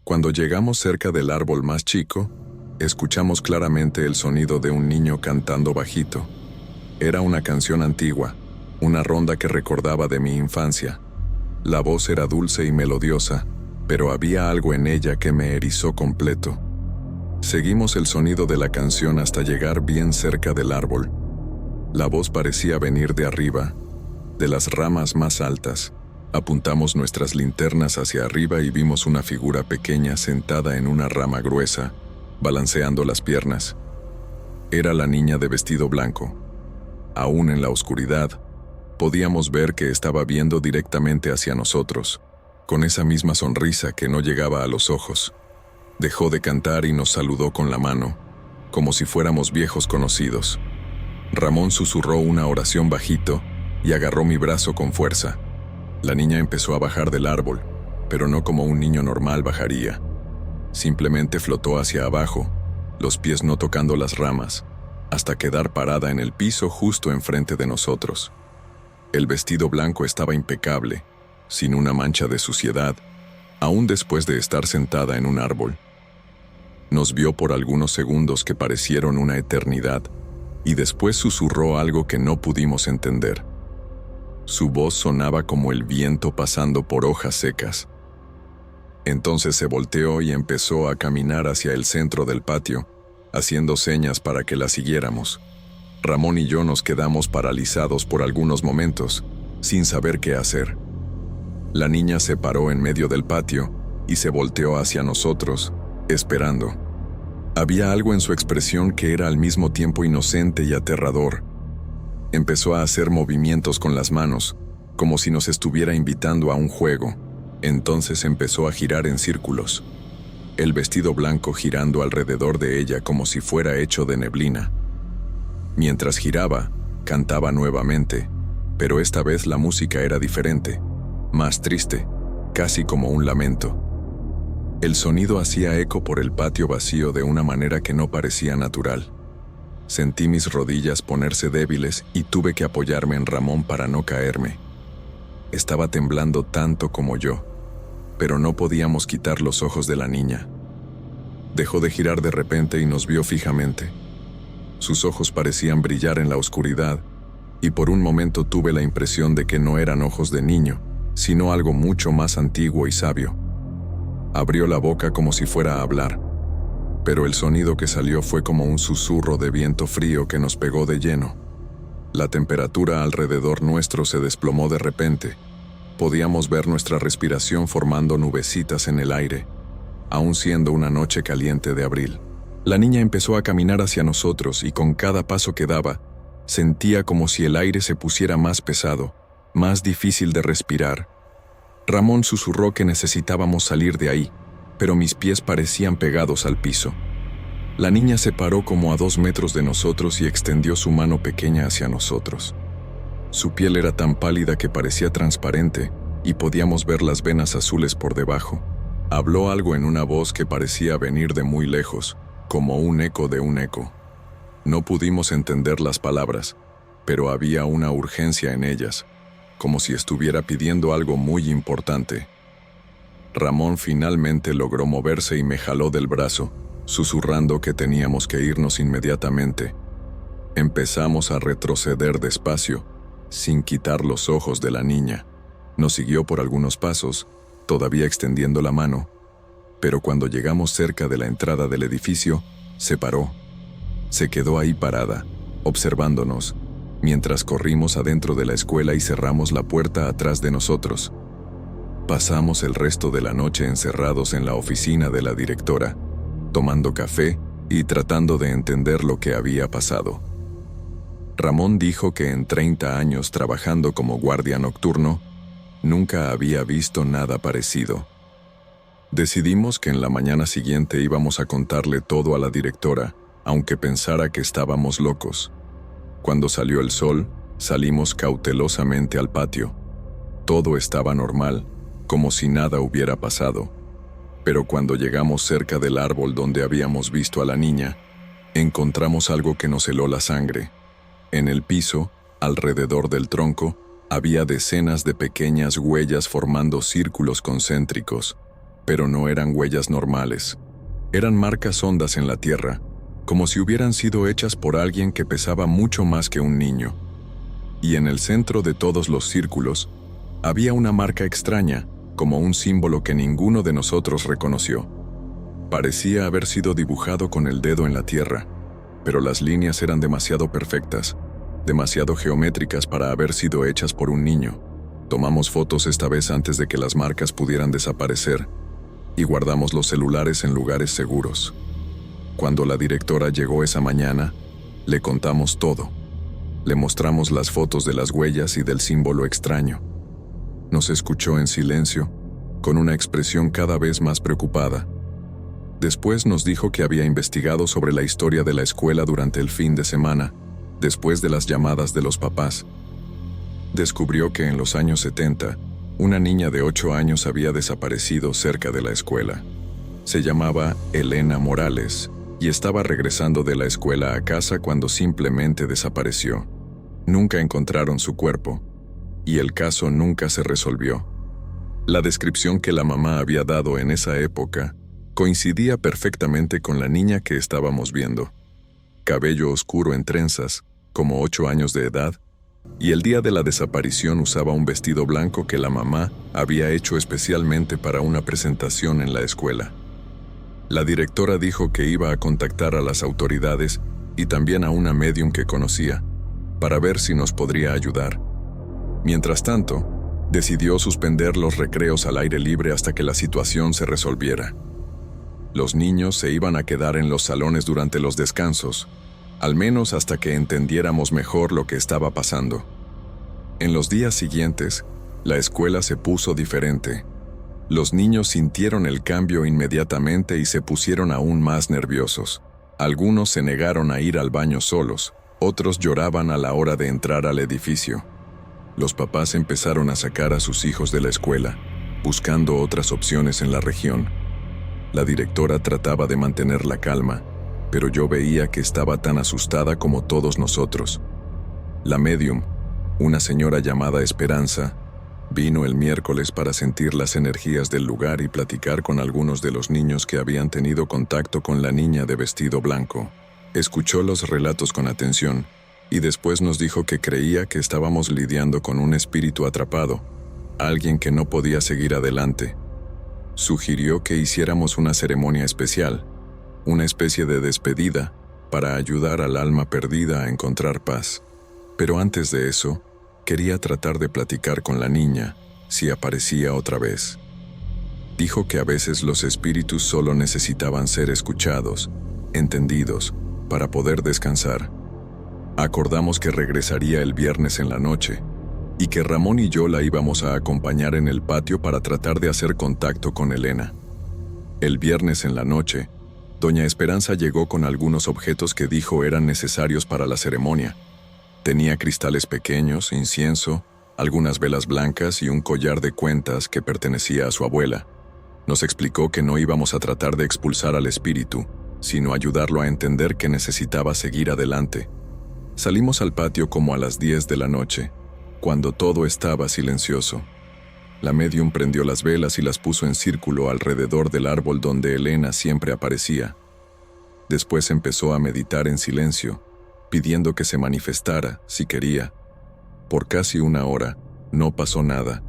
Cuando llegamos cerca del árbol más chico, escuchamos claramente el sonido de un niño cantando bajito. Era una canción antigua, una ronda que recordaba de mi infancia. La voz era dulce y melodiosa, pero había algo en ella que me erizó completo. Seguimos el sonido de la canción hasta llegar bien cerca del árbol. La voz parecía venir de arriba, de las ramas más altas. Apuntamos nuestras linternas hacia arriba y vimos una figura pequeña sentada en una rama gruesa, balanceando las piernas. Era la niña de vestido blanco. Aún en la oscuridad, podíamos ver que estaba viendo directamente hacia nosotros, con esa misma sonrisa que no llegaba a los ojos. Dejó de cantar y nos saludó con la mano. como si fuéramos viejos conocidos. Ramón susurró una oración bajito y agarró mi brazo con fuerza. La niña empezó a bajar del árbol, pero no como un niño normal bajaría. Simplemente flotó hacia abajo, los pies no tocando las ramas, hasta quedar parada en el piso justo enfrente de nosotros. El vestido blanco estaba impecable, sin una mancha de suciedad, aún después de estar sentada en un árbol. Nos vio por algunos segundos que parecieron una eternidad, y después susurró algo que no pudimos entender. Su voz sonaba como el viento pasando por hojas secas. Entonces se volteó y empezó a caminar hacia el centro del patio, haciendo señas para que la siguiéramos. Ramón y yo nos quedamos paralizados por algunos momentos, sin saber qué hacer. La niña se paró en medio del patio y se volteó hacia nosotros, esperando. Había algo en su expresión que era al mismo tiempo inocente y aterrador. Empezó a hacer movimientos con las manos, como si nos estuviera invitando a un juego. Entonces empezó a girar en círculos, el vestido blanco girando alrededor de ella como si fuera hecho de neblina. Mientras giraba, cantaba nuevamente, pero esta vez la música era diferente, más triste, casi como un lamento. El sonido hacía eco por el patio vacío de una manera que no parecía natural. Sentí mis rodillas ponerse débiles y tuve que apoyarme en Ramón para no caerme. Estaba temblando tanto como yo, pero no podíamos quitar los ojos de la niña. Dejó de girar de repente y nos vio fijamente. Sus ojos parecían brillar en la oscuridad, y por un momento tuve la impresión de que no eran ojos de niño, sino algo mucho más antiguo y sabio. Abrió la boca como si fuera a hablar, pero el sonido que salió fue como un susurro de viento frío que nos pegó de lleno. La temperatura alrededor nuestro se desplomó de repente. Podíamos ver nuestra respiración formando nubecitas en el aire, aún siendo una noche caliente de abril. La niña empezó a caminar hacia nosotros y con cada paso que daba, sentía como si el aire se pusiera más pesado, más difícil de respirar. Ramón susurró que necesitábamos salir de ahí, pero mis pies parecían pegados al piso. La niña se paró como a 2 metros de nosotros y extendió su mano pequeña hacia nosotros. Su piel era tan pálida que parecía transparente y podíamos ver las venas azules por debajo. Habló algo en una voz que parecía venir de muy lejos, como un eco de un eco. No pudimos entender las palabras, pero había una urgencia en ellas, como si estuviera pidiendo algo muy importante. Ramón finalmente logró moverse y me jaló del brazo, susurrando que teníamos que irnos inmediatamente. Empezamos a retroceder despacio, sin quitar los ojos de la niña. Nos siguió por algunos pasos, todavía extendiendo la mano, pero cuando llegamos cerca de la entrada del edificio, se paró. Se quedó ahí parada, observándonos, mientras corrimos adentro de la escuela y cerramos la puerta atrás de nosotros. Pasamos el resto de la noche encerrados en la oficina de la directora, tomando café y tratando de entender lo que había pasado. Ramón dijo que en 30 años trabajando como guardia nocturno, nunca había visto nada parecido. Decidimos que en la mañana siguiente íbamos a contarle todo a la directora, aunque pensara que estábamos locos. Cuando salió el sol, salimos cautelosamente al patio. Todo estaba normal, como si nada hubiera pasado. Pero cuando llegamos cerca del árbol donde habíamos visto a la niña, encontramos algo que nos heló la sangre. En el piso, alrededor del tronco, había decenas de pequeñas huellas formando círculos concéntricos, pero no eran huellas normales. Eran marcas hondas en la tierra, como si hubieran sido hechas por alguien que pesaba mucho más que un niño. Y en el centro de todos los círculos, había una marca extraña, como un símbolo que ninguno de nosotros reconoció. Parecía haber sido dibujado con el dedo en la tierra, pero las líneas eran demasiado perfectas, demasiado geométricas para haber sido hechas por un niño. Tomamos fotos esta vez antes de que las marcas pudieran desaparecer, y guardamos los celulares en lugares seguros. Cuando la directora llegó esa mañana, le contamos todo. Le mostramos las fotos de las huellas y del símbolo extraño. Nos escuchó en silencio, con una expresión cada vez más preocupada. Después nos dijo que había investigado sobre la historia de la escuela durante el fin de semana, después de las llamadas de los papás. Descubrió que en los años 70, una niña de 8 años había desaparecido cerca de la escuela. Se llamaba Elena Morales y estaba regresando de la escuela a casa cuando simplemente desapareció. Nunca encontraron su cuerpo, y el caso nunca se resolvió. La descripción que la mamá había dado en esa época coincidía perfectamente con la niña que estábamos viendo. Cabello oscuro en trenzas, como 8 años de edad, y el día de la desaparición usaba un vestido blanco que la mamá había hecho especialmente para una presentación en la escuela. La directora dijo que iba a contactar a las autoridades y también a una médium que conocía, para ver si nos podría ayudar. Mientras tanto, decidió suspender los recreos al aire libre hasta que la situación se resolviera. Los niños se iban a quedar en los salones durante los descansos, al menos hasta que entendiéramos mejor lo que estaba pasando. En los días siguientes, la escuela se puso diferente. Los niños sintieron el cambio inmediatamente y se pusieron aún más nerviosos. Algunos se negaron a ir al baño solos, otros lloraban a la hora de entrar al edificio. Los papás empezaron a sacar a sus hijos de la escuela, buscando otras opciones en la región. La directora trataba de mantener la calma, pero yo veía que estaba tan asustada como todos nosotros. La médium, una señora llamada Esperanza, vino el miércoles para sentir las energías del lugar y platicar con algunos de los niños que habían tenido contacto con la niña de vestido blanco. Escuchó los relatos con atención y después nos dijo que creía que estábamos lidiando con un espíritu atrapado, alguien que no podía seguir adelante. Sugirió que hiciéramos una ceremonia especial, una especie de despedida, para ayudar al alma perdida a encontrar paz. Pero antes de eso, quería tratar de platicar con la niña, si aparecía otra vez. Dijo que a veces los espíritus solo necesitaban ser escuchados, entendidos, para poder descansar. Acordamos que regresaría el viernes en la noche, y que Ramón y yo la íbamos a acompañar en el patio para tratar de hacer contacto con Elena. El viernes en la noche, doña Esperanza llegó con algunos objetos que dijo eran necesarios para la ceremonia. Tenía cristales pequeños, incienso, algunas velas blancas y un collar de cuentas que pertenecía a su abuela. Nos explicó que no íbamos a tratar de expulsar al espíritu, sino ayudarlo a entender que necesitaba seguir adelante. Salimos al patio como a las 10 de la noche, cuando todo estaba silencioso. La médium prendió las velas y las puso en círculo alrededor del árbol donde Elena siempre aparecía. Después empezó a meditar en silencio, pidiendo que se manifestara, si quería. Por casi 1 hora, no pasó nada.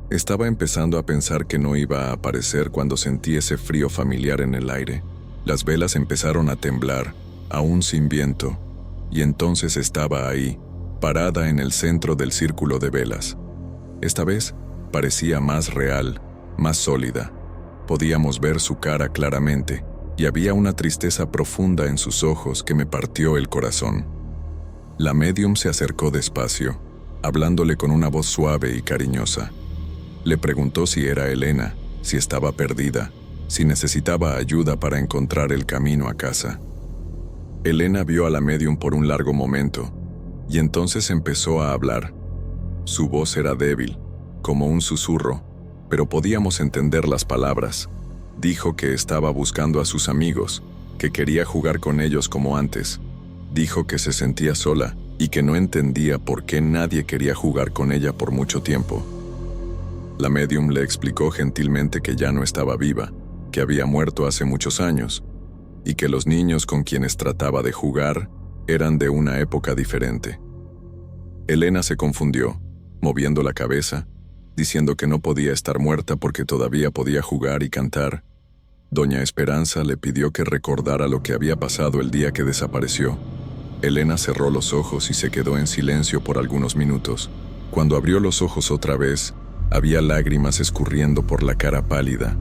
Estaba empezando a pensar que no iba a aparecer cuando sentí ese frío familiar en el aire. Las velas empezaron a temblar, aún sin viento, y entonces estaba ahí, parada en el centro del círculo de velas. Esta vez parecía más real, más sólida. Podíamos ver su cara claramente, y había una tristeza profunda en sus ojos que me partió el corazón. La médium se acercó despacio, hablándole con una voz suave y cariñosa. Le preguntó si era Elena, si estaba perdida, si necesitaba ayuda para encontrar el camino a casa. Elena vio a la médium por un largo momento, y entonces empezó a hablar. Su voz era débil, como un susurro, pero podíamos entender las palabras. Dijo que estaba buscando a sus amigos, que quería jugar con ellos como antes. Dijo que se sentía sola y que no entendía por qué nadie quería jugar con ella por mucho tiempo. La médium le explicó gentilmente que ya no estaba viva, que había muerto hace muchos años, y que los niños con quienes trataba de jugar eran de una época diferente. Elena se confundió, moviendo la cabeza, diciendo que no podía estar muerta porque todavía podía jugar y cantar. Doña Esperanza le pidió que recordara lo que había pasado el día que desapareció. Elena cerró los ojos y se quedó en silencio por algunos minutos. Cuando abrió los ojos otra vez, había lágrimas escurriendo por la cara pálida.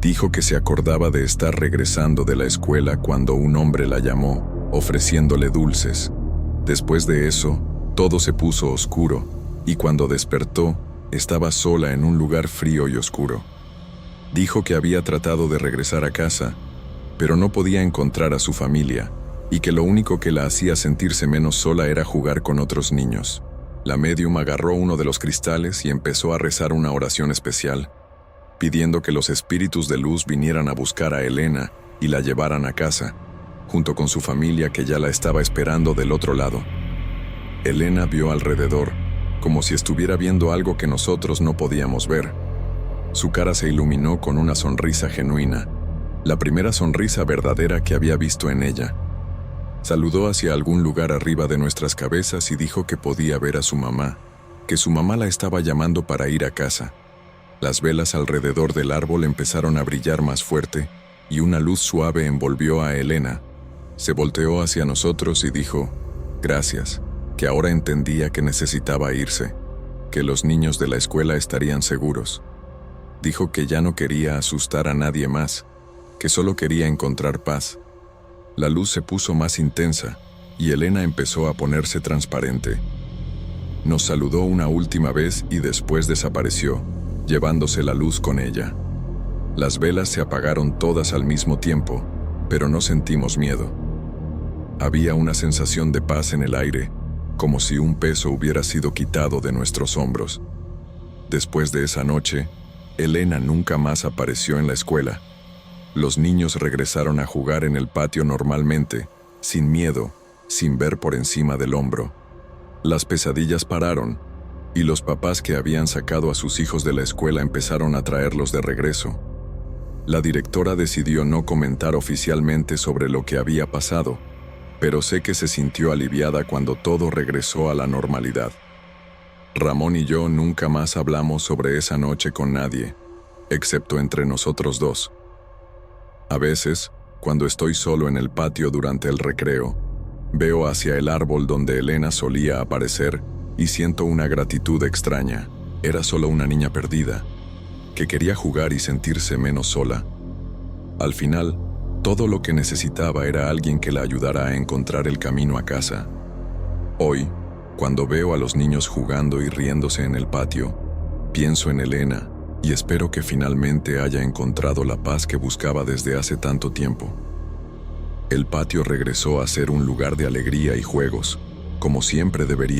Dijo que se acordaba de estar regresando de la escuela cuando un hombre la llamó, ofreciéndole dulces. Después de eso, todo se puso oscuro, y cuando despertó, estaba sola en un lugar frío y oscuro. Dijo que había tratado de regresar a casa, pero no podía encontrar a su familia, y que lo único que la hacía sentirse menos sola era jugar con otros niños. La médium agarró uno de los cristales y empezó a rezar una oración especial, pidiendo que los espíritus de luz vinieran a buscar a Elena y la llevaran a casa, junto con su familia que ya la estaba esperando del otro lado. Elena vio alrededor, como si estuviera viendo algo que nosotros no podíamos ver. Su cara se iluminó con una sonrisa genuina, la primera sonrisa verdadera que había visto en ella. Saludó hacia algún lugar arriba de nuestras cabezas y dijo que podía ver a su mamá, que su mamá la estaba llamando para ir a casa. Las velas alrededor del árbol empezaron a brillar más fuerte y una luz suave envolvió a Elena. Se volteó hacia nosotros y dijo, «Gracias», que ahora entendía que necesitaba irse, que los niños de la escuela estarían seguros. Dijo que ya no quería asustar a nadie más, que solo quería encontrar paz. La luz se puso más intensa y Elena empezó a ponerse transparente. Nos saludó una última vez y después desapareció, llevándose la luz con ella. Las velas se apagaron todas al mismo tiempo, pero no sentimos miedo. Había una sensación de paz en el aire, como si un peso hubiera sido quitado de nuestros hombros. Después de esa noche, Elena nunca más apareció en la escuela. Los niños regresaron a jugar en el patio normalmente, sin miedo, sin ver por encima del hombro. Las pesadillas pararon, y los papás que habían sacado a sus hijos de la escuela empezaron a traerlos de regreso. La directora decidió no comentar oficialmente sobre lo que había pasado, pero sé que se sintió aliviada cuando todo regresó a la normalidad. Ramón y yo nunca más hablamos sobre esa noche con nadie, excepto entre nosotros dos. A veces, cuando estoy solo en el patio durante el recreo, veo hacia el árbol donde Elena solía aparecer y siento una gratitud extraña. Era solo una niña perdida, que quería jugar y sentirse menos sola. Al final, todo lo que necesitaba era alguien que la ayudara a encontrar el camino a casa. Hoy, cuando veo a los niños jugando y riéndose en el patio, pienso en Elena y espero que finalmente haya encontrado la paz que buscaba desde hace tanto tiempo. El patio regresó a ser un lugar de alegría y juegos, como siempre debería.